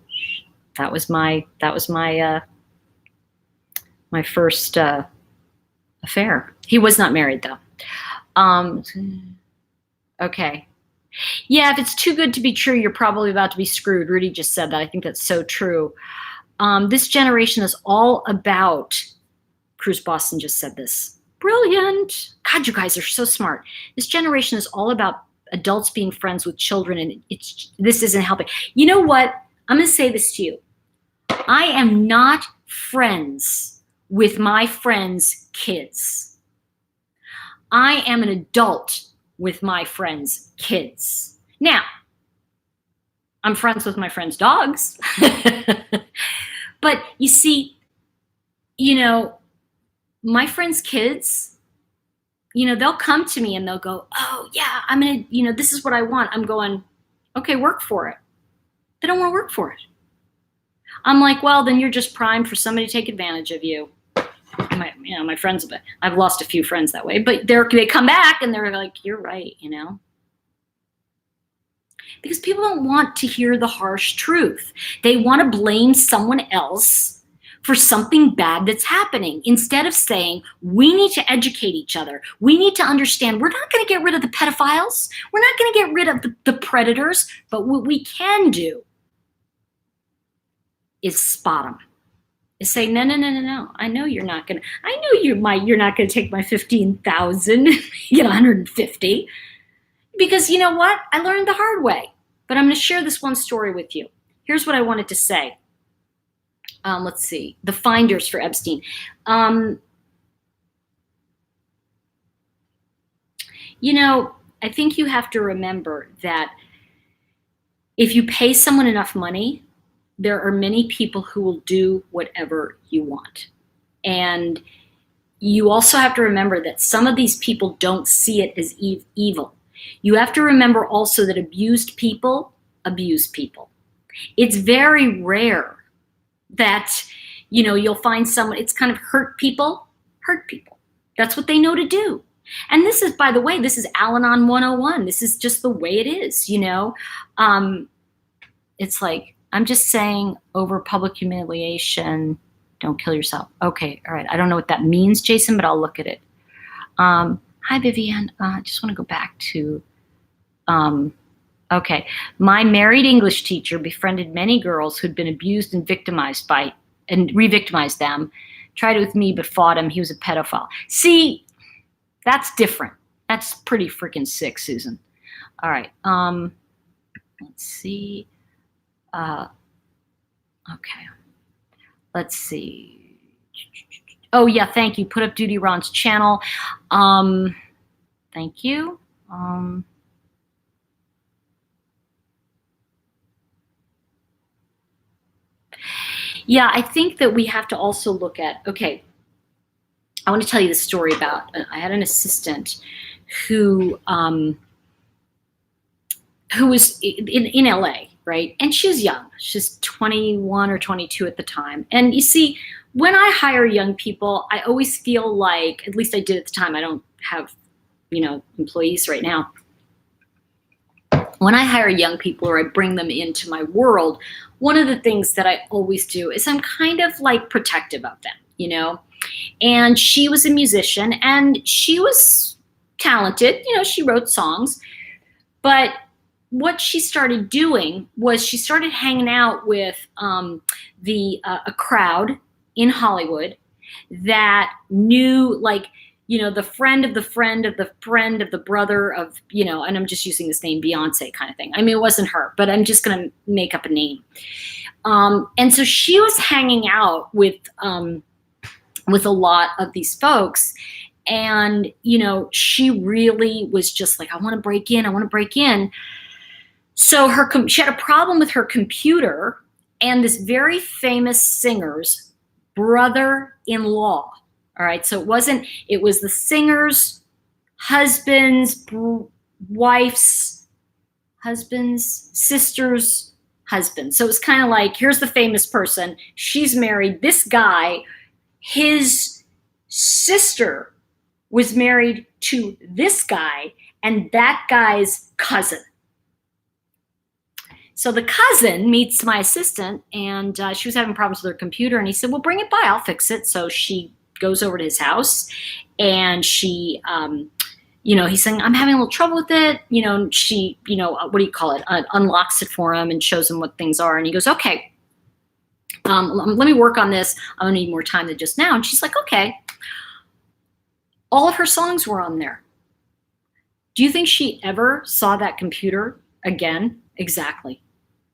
That was my my first affair. He was not married though. Okay. Yeah, if it's too good to be true, you're probably about to be screwed. Rudy just said that. I think that's so true. This generation is all about, Cruz Boston just said this. Brilliant. God, you guys are so smart. This generation is all about adults being friends with children, and this isn't helping. You know what? I'm going to say this to you. I am not friends with my friends' kids. I am an adult with my friends' kids. Now, I'm friends with my friends' dogs. But you see, my friends' kids, they'll come to me and they'll go, oh yeah, I'm going to, this is what I want. I'm going, okay, work for it. They don't want to work for it. I'm like, well, then you're just primed for somebody to take advantage of you. My friends, I've lost a few friends that way, but they come back and they're like, you're right, Because people don't want to hear the harsh truth. They want to blame someone else for something bad that's happening, instead of saying, we need to educate each other. We need to understand we're not going to get rid of the pedophiles. We're not going to get rid of the predators. But what we can do is spot them. Is say, no. I know you're not going to. I know you're not going to take my 15,000, 150. Because you know what? I learned the hard way. But I'm going to share this one story with you. Here's what I wanted to say. Let's see. The finders for Epstein. I think you have to remember that if you pay someone enough money, there are many people who will do whatever you want. And you also have to remember that some of these people don't see it as evil. You have to remember also that abused people abuse people. It's very rare that, you'll find someone, it's kind of hurt people. That's what they know to do. And this is, by the way, this is Al-Anon 101. This is just the way it is, It's like, I'm just saying, over public humiliation, don't kill yourself. Okay, all right. I don't know what that means, Jason, but I'll look at it. Hi, Vivian. I just want to go back to, okay. My married English teacher befriended many girls who'd been abused and re-victimized them, tried it with me, but fought him. He was a pedophile. See, that's different. That's pretty freaking sick, Susan. All right. Let's see. Okay. Let's see. Oh yeah, thank you. Put up Duty Ron's channel. Thank you. Yeah, I think that we have to also look at, okay, I want to tell you the story about, I had an assistant who was in LA, right? And she was young. She's 21 or 22 at the time. And you see, when I hire young people, I always feel like, at least I did at the time, I don't have, employees right now. When I hire young people or I bring them into my world, one of the things that I always do is I'm kind of like protective of them, And she was a musician and she was talented, she wrote songs. But what she started doing was she started hanging out with a crowd in Hollywood that knew, like, the friend of the friend of the friend of the brother of, and I'm just using this name, Beyonce kind of thing. I mean, it wasn't her, but I'm just going to make up a name. And so she was hanging out with a lot of these folks. And, she really was just like, I want to break in. I want to break in. So she had a problem with her computer and this very famous singer's brother-in-law. All right. So it was the singer's husband's wife's husband's sister's husband. So it was kind of like, here's the famous person. She's married. This guy, his sister was married to this guy and that guy's cousin. So the cousin meets my assistant, and she was having problems with her computer, and he said, well, bring it by, I'll fix it. So she goes over to his house, and she, he's saying, I'm having a little trouble with it. She, what do you call it? Unlocks it for him and shows him what things are. And he goes, okay, let me work on this. I'm gonna need more time than just now. And she's like, okay. All of her songs were on there. Do you think she ever saw that computer again? Exactly.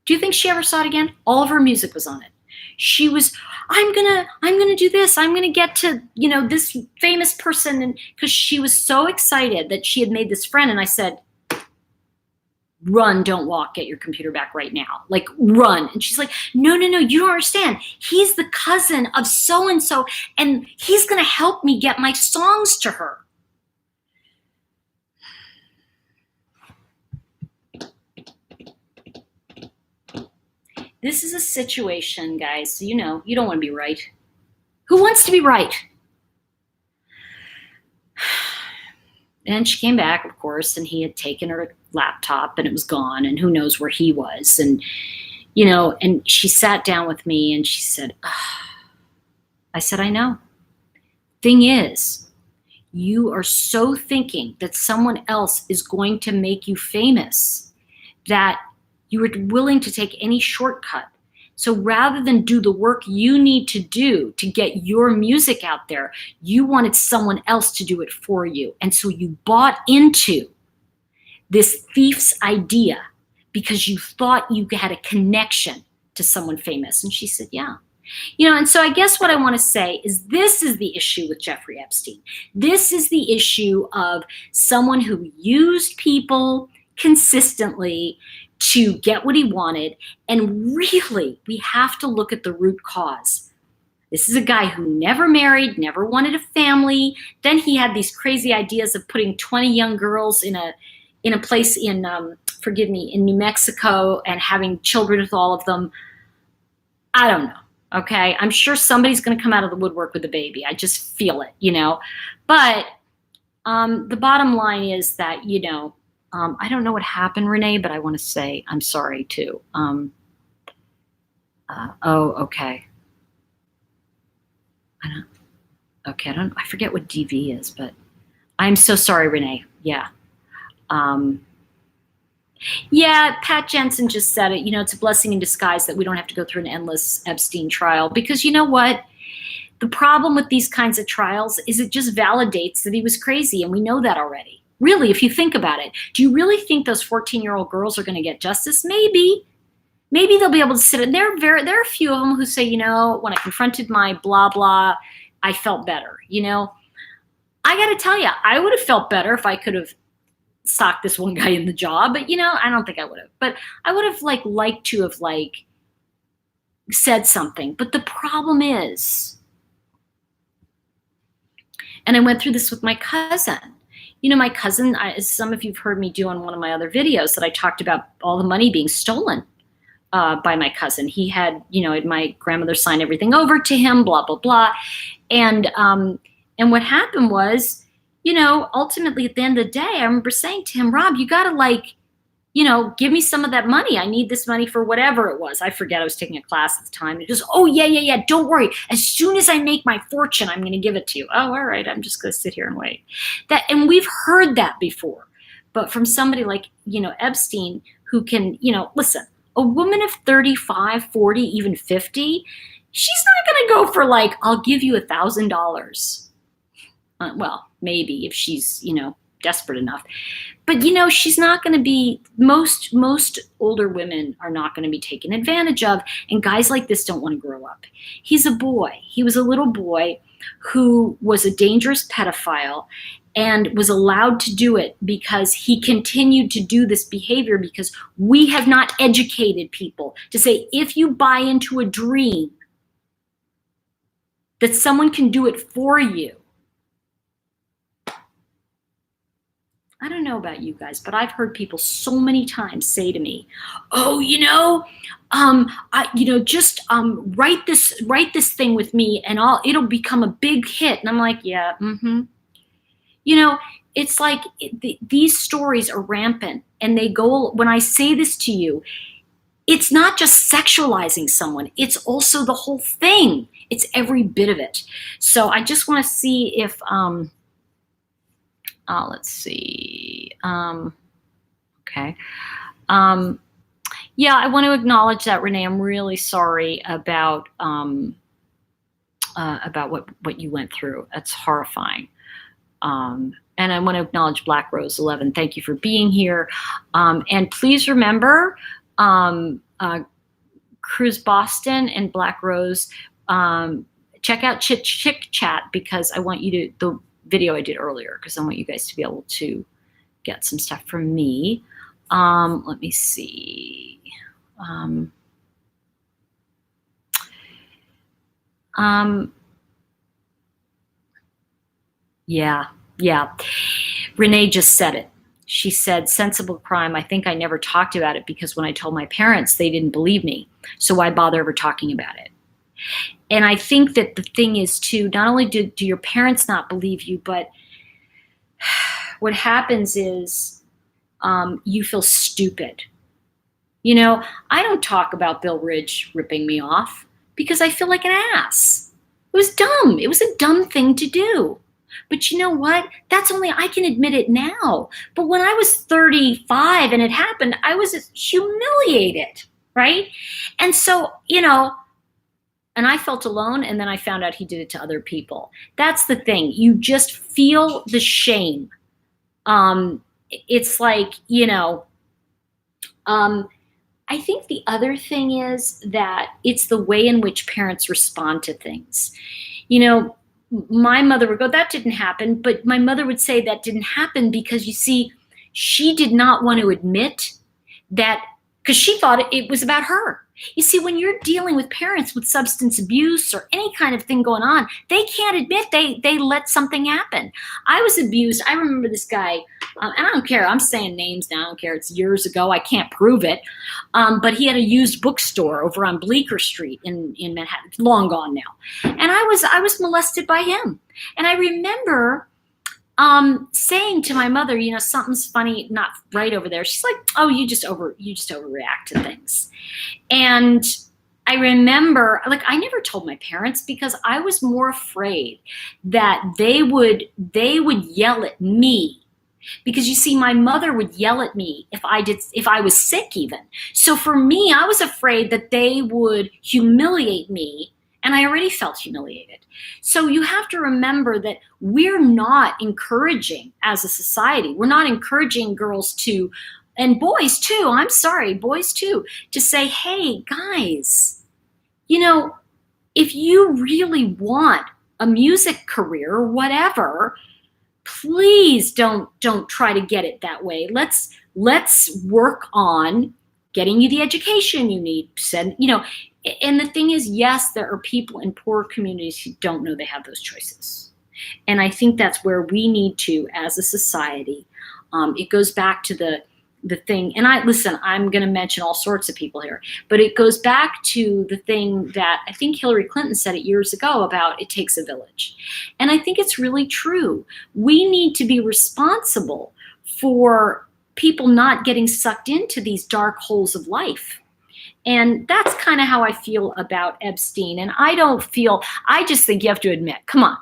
Do you think she ever saw it again? All of her music was on it. She was, I'm gonna do this. I'm gonna get to, this famous person. And because she was so excited that she had made this friend. And I said, run, don't walk, get your computer back right now. Like, run. And she's like, no, you don't understand. He's the cousin of so-and-so, and he's gonna help me get my songs to her. This is a situation, guys, you don't want to be right. Who wants to be right? And she came back, of course, and he had taken her laptop and it was gone, and who knows where he was. And, and she sat down with me and she said, I said, I know. Thing is, you are so thinking that someone else is going to make you famous that you were willing to take any shortcut. So rather than do the work you need to do to get your music out there, you wanted someone else to do it for you. And so you bought into this thief's idea because you thought you had a connection to someone famous. And she said, yeah. And so I guess what I want to say is this is the issue with Jeffrey Epstein. This is the issue of someone who used people consistently to get what he wanted. And really, we have to look at the root cause. This is a guy who never married, never wanted a family. Then he had these crazy ideas of putting 20 young girls in a place in New Mexico and having children with all of them. I don't know. Okay. I'm sure somebody's going to come out of the woodwork with a baby. I just feel it, but the bottom line is that, I don't know what happened, Renee, but I want to say I'm sorry too. Okay. I forget what DV is, but I'm so sorry, Renee. Yeah. Yeah, Pat Jensen just said it. It's a blessing in disguise that we don't have to go through an endless Epstein trial, because you know what? The problem with these kinds of trials is it just validates that he was crazy, and we know that already. Really, if you think about it, do you really think those 14-year-old girls are going to get justice? Maybe. Maybe they'll be able to sit in there. There are a few of them who say, when I confronted my blah, blah, I felt better. I got to tell you, I would have felt better if I could have socked this one guy in the jaw, but I don't think I would have. But I would have liked to have said something. But the problem is, and I went through this with my cousin. My cousin, as some of you've heard me do on one of my other videos, that I talked about all the money being stolen by my cousin. He had, my grandmother signed everything over to him, blah, blah, blah. And what happened was, ultimately at the end of the day, I remember saying to him, Rob, you got to give me some of that money. I need this money for whatever it was. I forget, I was taking a class at the time. And he goes, oh, yeah. Don't worry. As soon as I make my fortune, I'm going to give it to you. Oh, all right. I'm just going to sit here and wait. And we've heard that before. But from somebody like, Epstein, who can, listen, a woman of 35, 40, even 50, she's not going to go for I'll give you $1,000. Well, maybe if she's, desperate enough. But, she's not going to be, most older women are not going to be taken advantage of. And guys like this don't want to grow up. He's a boy. He was a little boy who was a dangerous pedophile and was allowed to do it because he continued to do this behavior, because we have not educated people to say, if you buy into a dream that someone can do it for you. I don't know about you guys, but I've heard people so many times say to me, "Oh, just write this thing with me, and it'll become a big hit." And I'm like, "Yeah, mm-hmm." It's like these stories are rampant, and they go. When I say this to you, it's not just sexualizing someone; it's also the whole thing. It's every bit of it. So I just want to see if let's see. Okay. Yeah, I want to acknowledge that, Renee. I'm really sorry about what you went through. That's horrifying. And I want to acknowledge Black Rose 11. Thank you for being here. And please remember, Cruise Boston and Black Rose, check out Chick Chat, because I want you to, the video I did earlier, because I want you guys to be able to get some stuff from me. Let me see. Yeah. Renee just said it. She said, sensible crime. I think I never talked about it because when I told my parents, they didn't believe me. So why bother ever talking about it? And I think that the thing is, too, not only do your parents not believe you, but what happens is you feel stupid. I don't talk about Bill Ridge ripping me off because I feel like an ass. It was dumb. It was a dumb thing to do. But you know what? That's only, I can admit it now. But when I was 35 and it happened, I was humiliated, right? And so, and I felt alone, and then I found out he did it to other people. That's the thing. You just feel the shame. It's like, I think the other thing is that it's the way in which parents respond to things. My mother would go, that didn't happen. But my mother would say that didn't happen because, you see, she did not want to admit that, because she thought it was about her. You see, when you're dealing with parents with substance abuse or any kind of thing going on, they can't admit they let something happen. I was abused. I remember this guy, and I don't care. I'm saying names now. I don't care. It's years ago. I can't prove it. But he had a used bookstore over on Bleecker Street in Manhattan. It's long gone now. And I was molested by him. And I remember saying to my mother, something's funny, not right over there. She's like, "Oh, you just overreact to things." And I remember, I never told my parents because I was more afraid that they would yell at me. Because you see, my mother would yell at me if I was sick even. So for me, I was afraid that they would humiliate me, and I already felt humiliated. So you have to remember that we're not encouraging, as a society, we're not encouraging girls to, and boys too, I'm sorry, boys too, to say, hey, guys, if you really want a music career or whatever, please don't try to get it that way. Let's work on getting you the education you need. And the thing is, yes, there are people in poor communities who don't know they have those choices. And I think that's where we need to, as a society, it goes back to the thing. And I'm going to mention all sorts of people here, but it goes back to the thing that I think Hillary Clinton said it years ago about it takes a village. And I think it's really true. We need to be responsible for people not getting sucked into these dark holes of life. And that's kind of how I feel about Epstein. And I just think you have to admit, come on.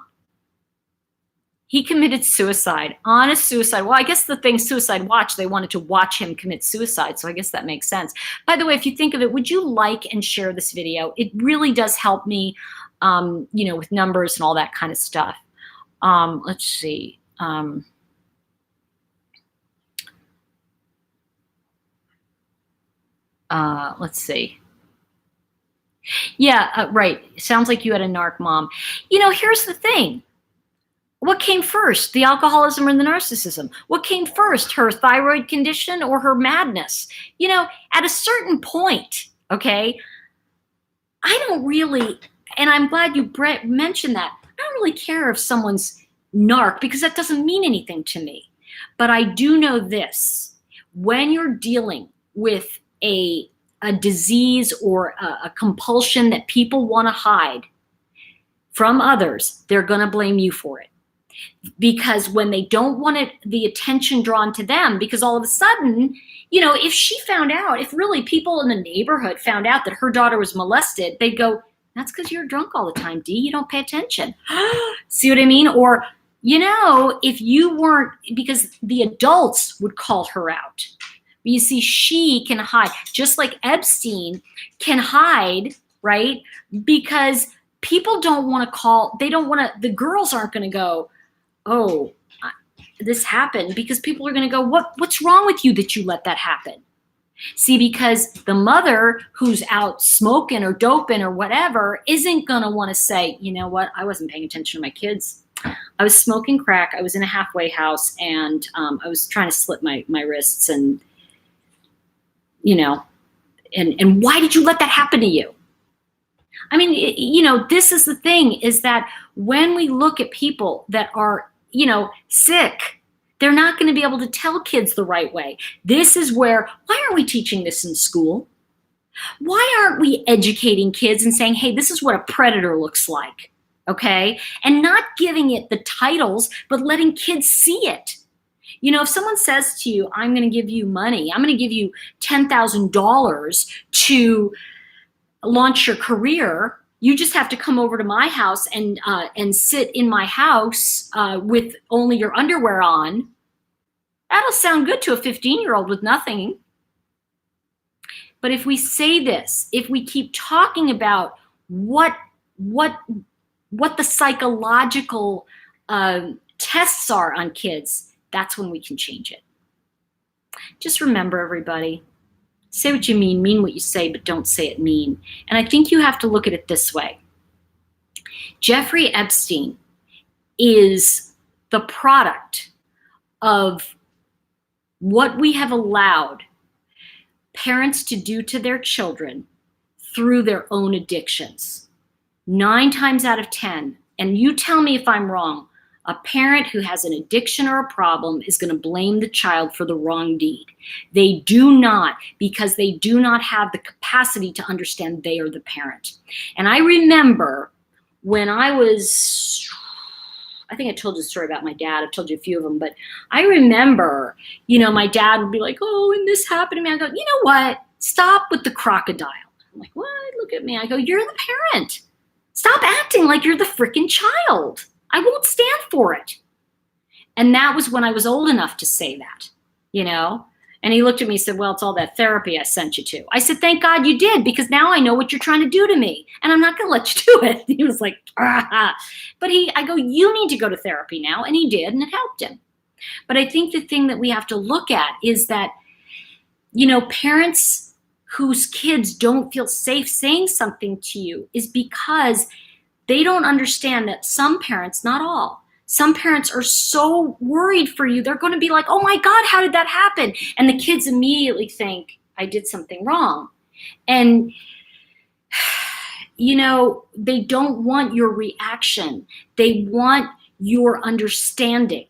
He committed suicide, honest suicide. Well, I guess the thing Suicide Watch, they wanted to watch him commit suicide. So I guess that makes sense. By the way, if you think of it, would you like and share this video? It really does help me, with numbers and all that kind of stuff. Let's see. Let's see. Yeah, right. Sounds like you had a narc mom. Here's the thing. What came first, the alcoholism or the narcissism? What came first, her thyroid condition or her madness? At a certain point, okay, I don't really, and I'm glad you mentioned that. I don't really care if someone's narc because that doesn't mean anything to me. But I do know this. When you're dealing with a disease or a compulsion that people want to hide from others, they're going to blame you for it. Because when they don't want the attention drawn to them, because all of a sudden, if she found out, if really people in the neighborhood found out that her daughter was molested, they'd go, that's because you're drunk all the time, D. You don't pay attention. See what I mean? Or, if you weren't, because the adults would call her out. You see, she can hide, just like Epstein can hide, right? Because people don't want to the girls aren't going to go, oh, this happened, because people are going to go, what's wrong with you that you let that happen? See, because the mother who's out smoking or doping or whatever isn't going to want to say, you know what, I wasn't paying attention to my kids. I was smoking crack. I was in a halfway house, and I was trying to slit my wrists, and, and why did you let that happen to you? I mean, this is the thing, is that when we look at people that are, sick, they're not going to be able to tell kids the right way. This is why aren't we teaching this in school? Why aren't we educating kids and saying, hey, this is what a predator looks like, okay? And not giving it the titles, but letting kids see it. If someone says to you, I'm going to give you money, I'm going to give you $10,000 to launch your career, you just have to come over to my house and sit in my house with only your underwear on. That'll sound good to a 15-year-old with nothing. But if we say this, if we keep talking about what the psychological tests are on kids, that's when we can change it. Just remember, everybody, say what you mean what you say, but don't say it mean. And I think you have to look at it this way. Jeffrey Epstein is the product of what we have allowed parents to do to their children through their own addictions. 9 times out of 10, and you tell me if I'm wrong, a parent who has an addiction or a problem is going to blame the child for the wrong deed. They do not, because they do not have the capacity to understand they are the parent. And I remember when I think I told you a story about my dad. I've told you a few of them, but I remember, my dad would be like, oh, and this happened to me. I go, you know what? Stop with the crocodile. I'm like, what? Look at me. I go, you're the parent. Stop acting like you're the freaking child. I won't stand for it. And that was when I was old enough to say that, And he looked at me and said, well, it's all that therapy I sent you to. I said, thank God you did, because now I know what you're trying to do to me, and I'm not going to let you do it. He was like, ah. But I go, you need to go to therapy now. And he did, and it helped him. But I think the thing that we have to look at is that, parents whose kids don't feel safe saying something to you is because they don't understand that some parents, not all, some parents are so worried for you. They're going to be like, oh my God, how did that happen? And the kids immediately think, I did something wrong. And, they don't want your reaction. They want your understanding.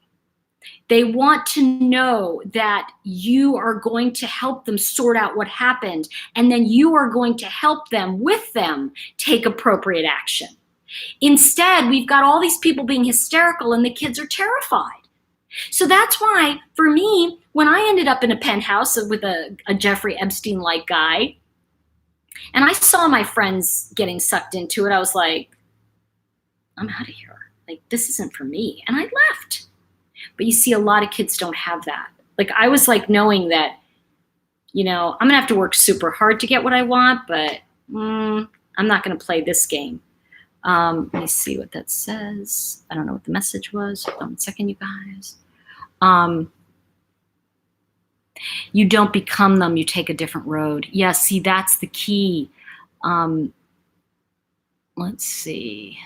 They want to know that you are going to help them sort out what happened, and then you are going to help them with them take appropriate action. Instead, we've got all these people being hysterical and the kids are terrified. So that's why, for me, when I ended up in a penthouse with a Jeffrey Epstein-like guy, and I saw my friends getting sucked into it, I was like, I'm out of here. Like, this isn't for me. And I left. But you see, a lot of kids don't have that. Like, I was like knowing that, I'm going to have to work super hard to get what I want, but I'm not going to play this game. Let me see what that says. I don't know what the message was. Hold on a second, you guys. You don't become them, you take a different road. Yeah, see, that's the key. Let's see.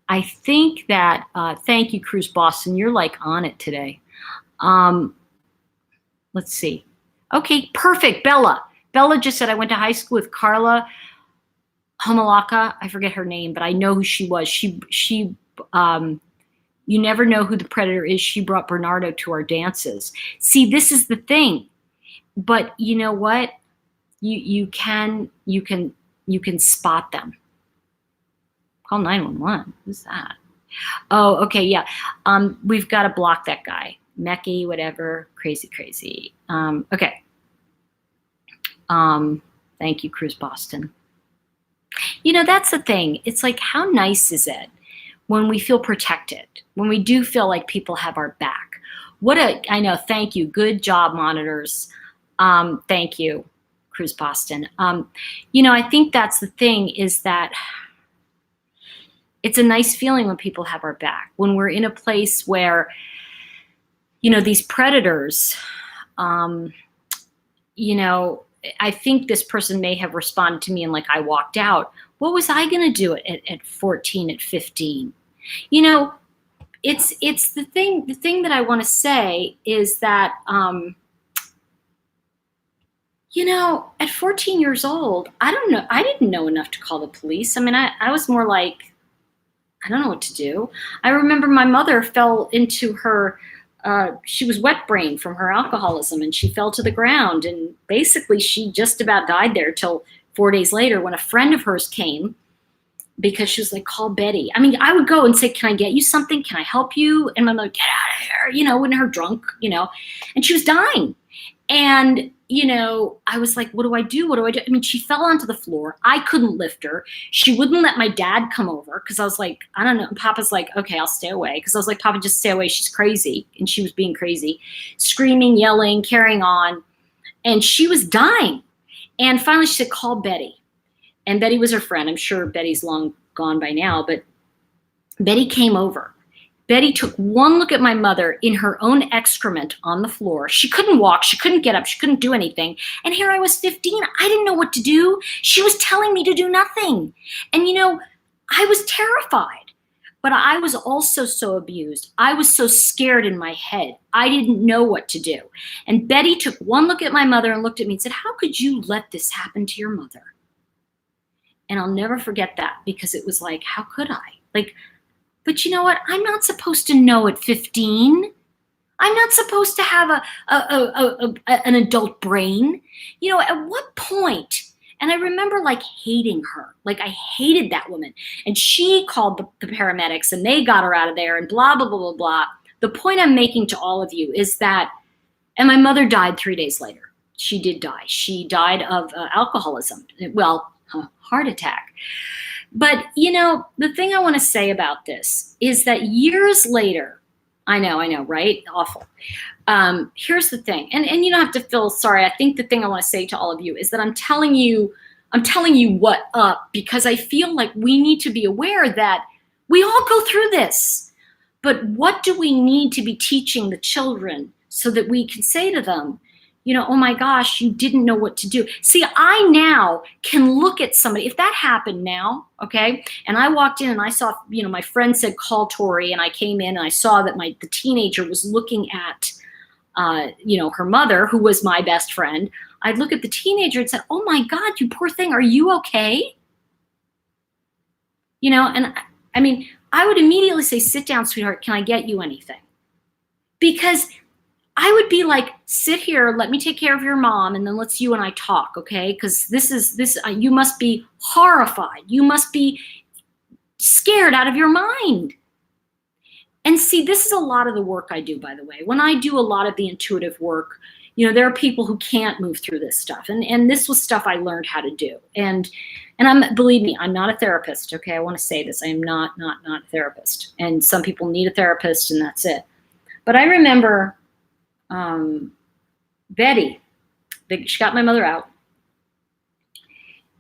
I think that, thank you, Cruise Boston. You're like on it today. Let's see. Okay, perfect. Bella. Bella just said, I went to high school with Carla Homalaka. I forget her name, but I know who she was. You never know who the predator is. She brought Bernardo to our dances. See, this is the thing. But you know what? You can spot them. Call 911. Who's that? Oh, okay, yeah. We've got to block that guy. Mecky, whatever. Crazy. Okay. Thank you, Cruise Boston. You know, that's the thing. It's like, how nice is it when we feel protected, when we do feel like people have our back? I know, thank you. Good job, monitors. Thank you, Cruise Boston. You know, I think that's the thing, is that it's a nice feeling when people have our back, when we're in a place where, you know, these predators, you know, I think this person may have responded to me and like I walked out. What was I going to do at 14, at 15? You know, it's the thing that I want to say is that, you know, at 14 years old, I don't know. I didn't know enough to call the police. I mean, I was more like, I don't know what to do. I remember my mother fell into her, she was wet brain from her alcoholism, and she fell to the ground, and basically she just about died there till 4 days later when a friend of hers came, because she was like, call Betty. I mean, I would go and say, can I get you something? Can I help you? And my mother, get out of here, you know, when her drunk, you know, and she was dying. And, you know, I was like, what do I do? What do I do? I mean, she fell onto the floor. I couldn't lift her. She wouldn't let my dad come over because I was like, I don't know. And Papa's like, okay, I'll stay away. Because I was like, Papa, just stay away. She's crazy. And she was being crazy, screaming, yelling, carrying on. And she was dying. And finally she said, call Betty. And Betty was her friend. I'm sure Betty's long gone by now, but Betty came over. Betty took one look at my mother in her own excrement on the floor. She couldn't walk. She couldn't get up. She couldn't do anything. And here I was 15. I didn't know what to do. She was telling me to do nothing. And, you know, I was terrified. But I was also so abused. I was so scared in my head. I didn't know what to do. And Betty took one look at my mother and looked at me and said, how could you let this happen to your mother? And I'll never forget that, because it was like, how could I? Like, but you know what? I'm not supposed to know at 15. I'm not supposed to have an adult brain. You know, at what point? And I remember like hating her. Like I hated that woman. And she called the paramedics and they got her out of there and blah, blah, blah, blah, blah. The point I'm making to all of you is that, and my mother died 3 days later. She did die. She died of alcoholism. Well, heart attack. But, you know, the thing I want to say about this is that years later, I know, right? Awful. Here's the thing. And you don't have to feel sorry. I think the thing I want to say to all of you is that I'm telling you what up, because I feel like we need to be aware that we all go through this. But what do we need to be teaching the children so that we can say to them, you know, oh my gosh, you didn't know what to do. See, I now can look at somebody, if that happened now, okay, and I walked in and I saw, you know, my friend said, call Tori, and I came in and I saw that the teenager was looking at, you know, her mother, who was my best friend. I'd look at the teenager and said, oh my God, you poor thing, are you okay? You know, and I mean, I would immediately say, sit down, sweetheart, can I get you anything? Because I would be like, sit here, let me take care of your mom, and then let's you and I talk, okay? Because you must be horrified. You must be scared out of your mind. And see, this is a lot of the work I do, by the way. When I do a lot of the intuitive work, you know, there are people who can't move through this stuff. And this was stuff I learned how to do. And believe me, I'm not a therapist, okay? I want to say this. I am not a therapist. And some people need a therapist, and that's it. But I remember Betty, she got my mother out,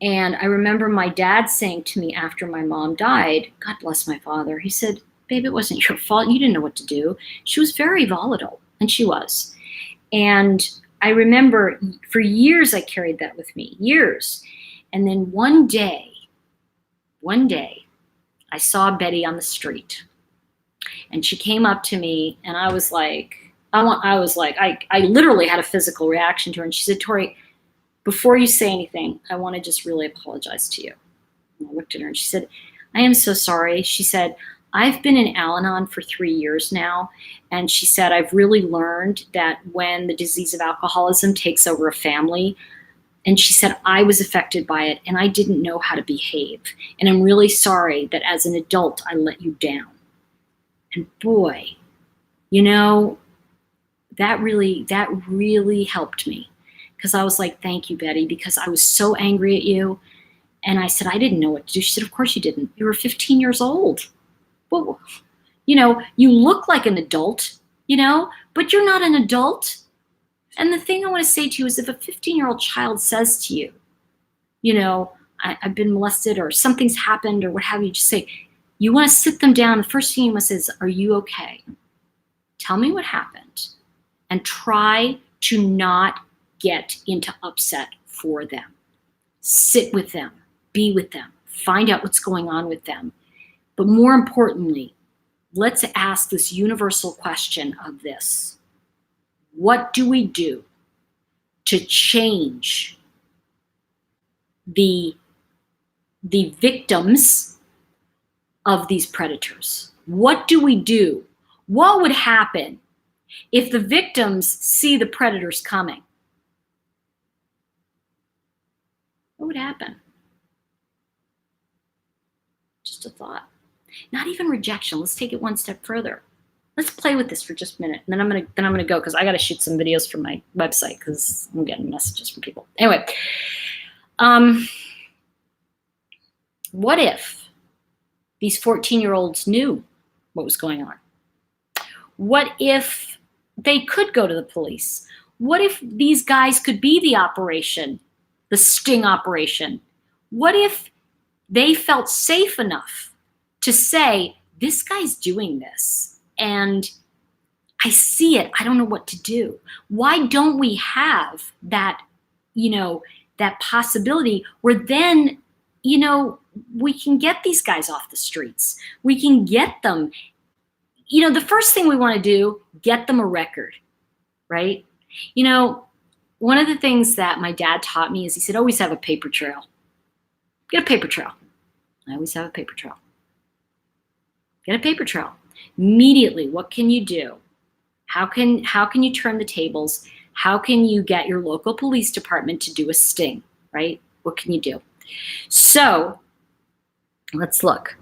And I remember my dad saying to me after my mom died, God bless my father, he said, babe, it wasn't your fault. You didn't know what to do. She was very volatile, and she was. And I remember for years I carried that with me, years. And then one day, I saw Betty on the street, and she came up to me, and I was like, I literally had a physical reaction to her. And she said, Tori, before you say anything, I want to just really apologize to you. And I looked at her and she said, I am so sorry. She said, I've been in Al-Anon for 3 years now. And she said, I've really learned that when the disease of alcoholism takes over a family, and she said, I was affected by it and I didn't know how to behave. And I'm really sorry that as an adult, I let you down. And boy, you know, that really helped me. Because I was like, thank you, Betty, because I was so angry at you. And I said, I didn't know what to do. She said, of course you didn't. You were 15 years old. Well, you know, you look like an adult, you know, but you're not an adult. And the thing I want to say to you is if a 15-year-old child says to you, you know, I've been molested or something's happened or what have you, just say, you want to sit them down. The first thing you must say is, are you okay? Tell me what happened. And try to not get into upset for them. Sit with them, be with them, find out what's going on with them. But more importantly, let's ask this universal question of this. What do we do to change the victims of these predators? What do we do? What would happen if the victims see the predators coming? What would happen? Just a thought. Not even rejection. Let's take it one step further. Let's play with this for just a minute, and then I'm gonna go because I got to shoot some videos for my website because I'm getting messages from people. Anyway, what if these 14-year-olds knew what was going on? What if they could go to the police? What if these guys could be the operation? The sting operation? What if they felt safe enough to say, this guy's doing this and I see it, I don't know what to do? Why don't we have that, you know, that possibility where then, you know, we can get these guys off the streets. We can get them, you know, the first thing we want to do, get them a record, right? You know, one of the things that my dad taught me is he said, always have a paper trail. Get a paper trail. I always have a paper trail. Get a paper trail. Immediately, what can you do? How can you turn the tables? How can you get your local police department to do a sting, right? What can you do? So let's look.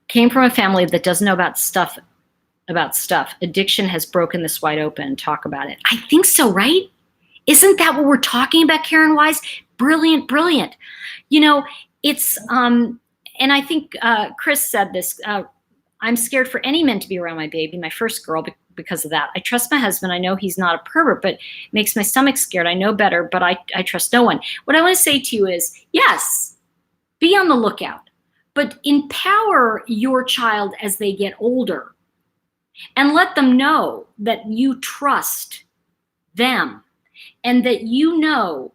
Came from a family that doesn't know about stuff. Addiction has broken this wide open. Talk about it. I think so, right? Isn't that what we're talking about, Karen Wise? Brilliant, brilliant. You know, it's, and I think Chris said this, I'm scared for any men to be around my baby, my first girl, because of that. I trust my husband. I know he's not a pervert, but it makes my stomach scared. I know better, but I trust no one. What I want to say to you is, yes, be on the lookout, but empower your child as they get older and let them know that you trust them. And that you know,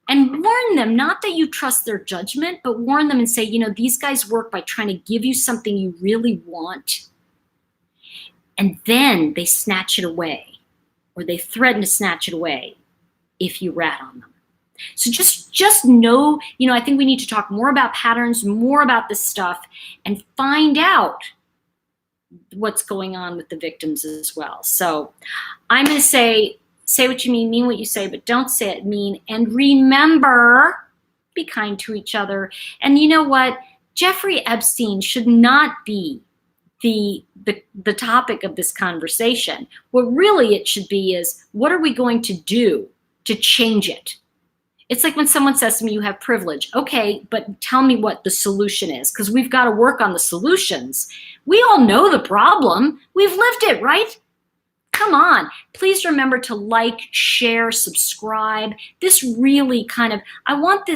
and warn them, not that you trust their judgment, but warn them and say, you know, these guys work by trying to give you something you really want. And then they snatch it away, or they threaten to snatch it away if you rat on them. So just know, you know, I think we need to talk more about patterns, more about this stuff, and find out what's going on with the victims as well. So I'm going to say what you mean what you say, but don't say it mean. And remember, be kind to each other. And you know what? Jeffrey Epstein should not be the topic of this conversation. What really it should be is, what are we going to do to change it? It's like when someone says to me, you have privilege. Okay, but tell me what the solution is, because we've got to work on the solutions. We all know the problem. We've lived it, right? Come on, please remember to like, share, subscribe. This really kind of, I want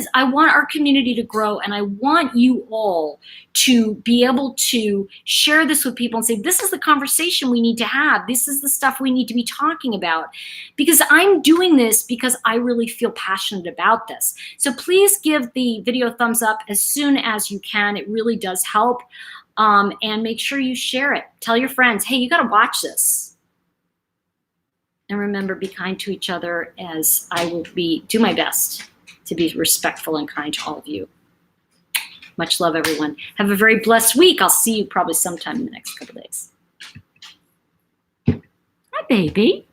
our community to grow, and I want you all to be able to share this with people and say, this is the conversation we need to have. This is the stuff we need to be talking about, because I'm doing this because I really feel passionate about this. So please give the video a thumbs up as soon as you can. It really does help. And make sure you share it. Tell your friends, hey, you got to watch this. And remember, be kind to each other, as I will do my best to be respectful and kind to all of you. Much love, everyone. Have a very blessed week. I'll see you probably sometime in the next couple days. Hi, baby.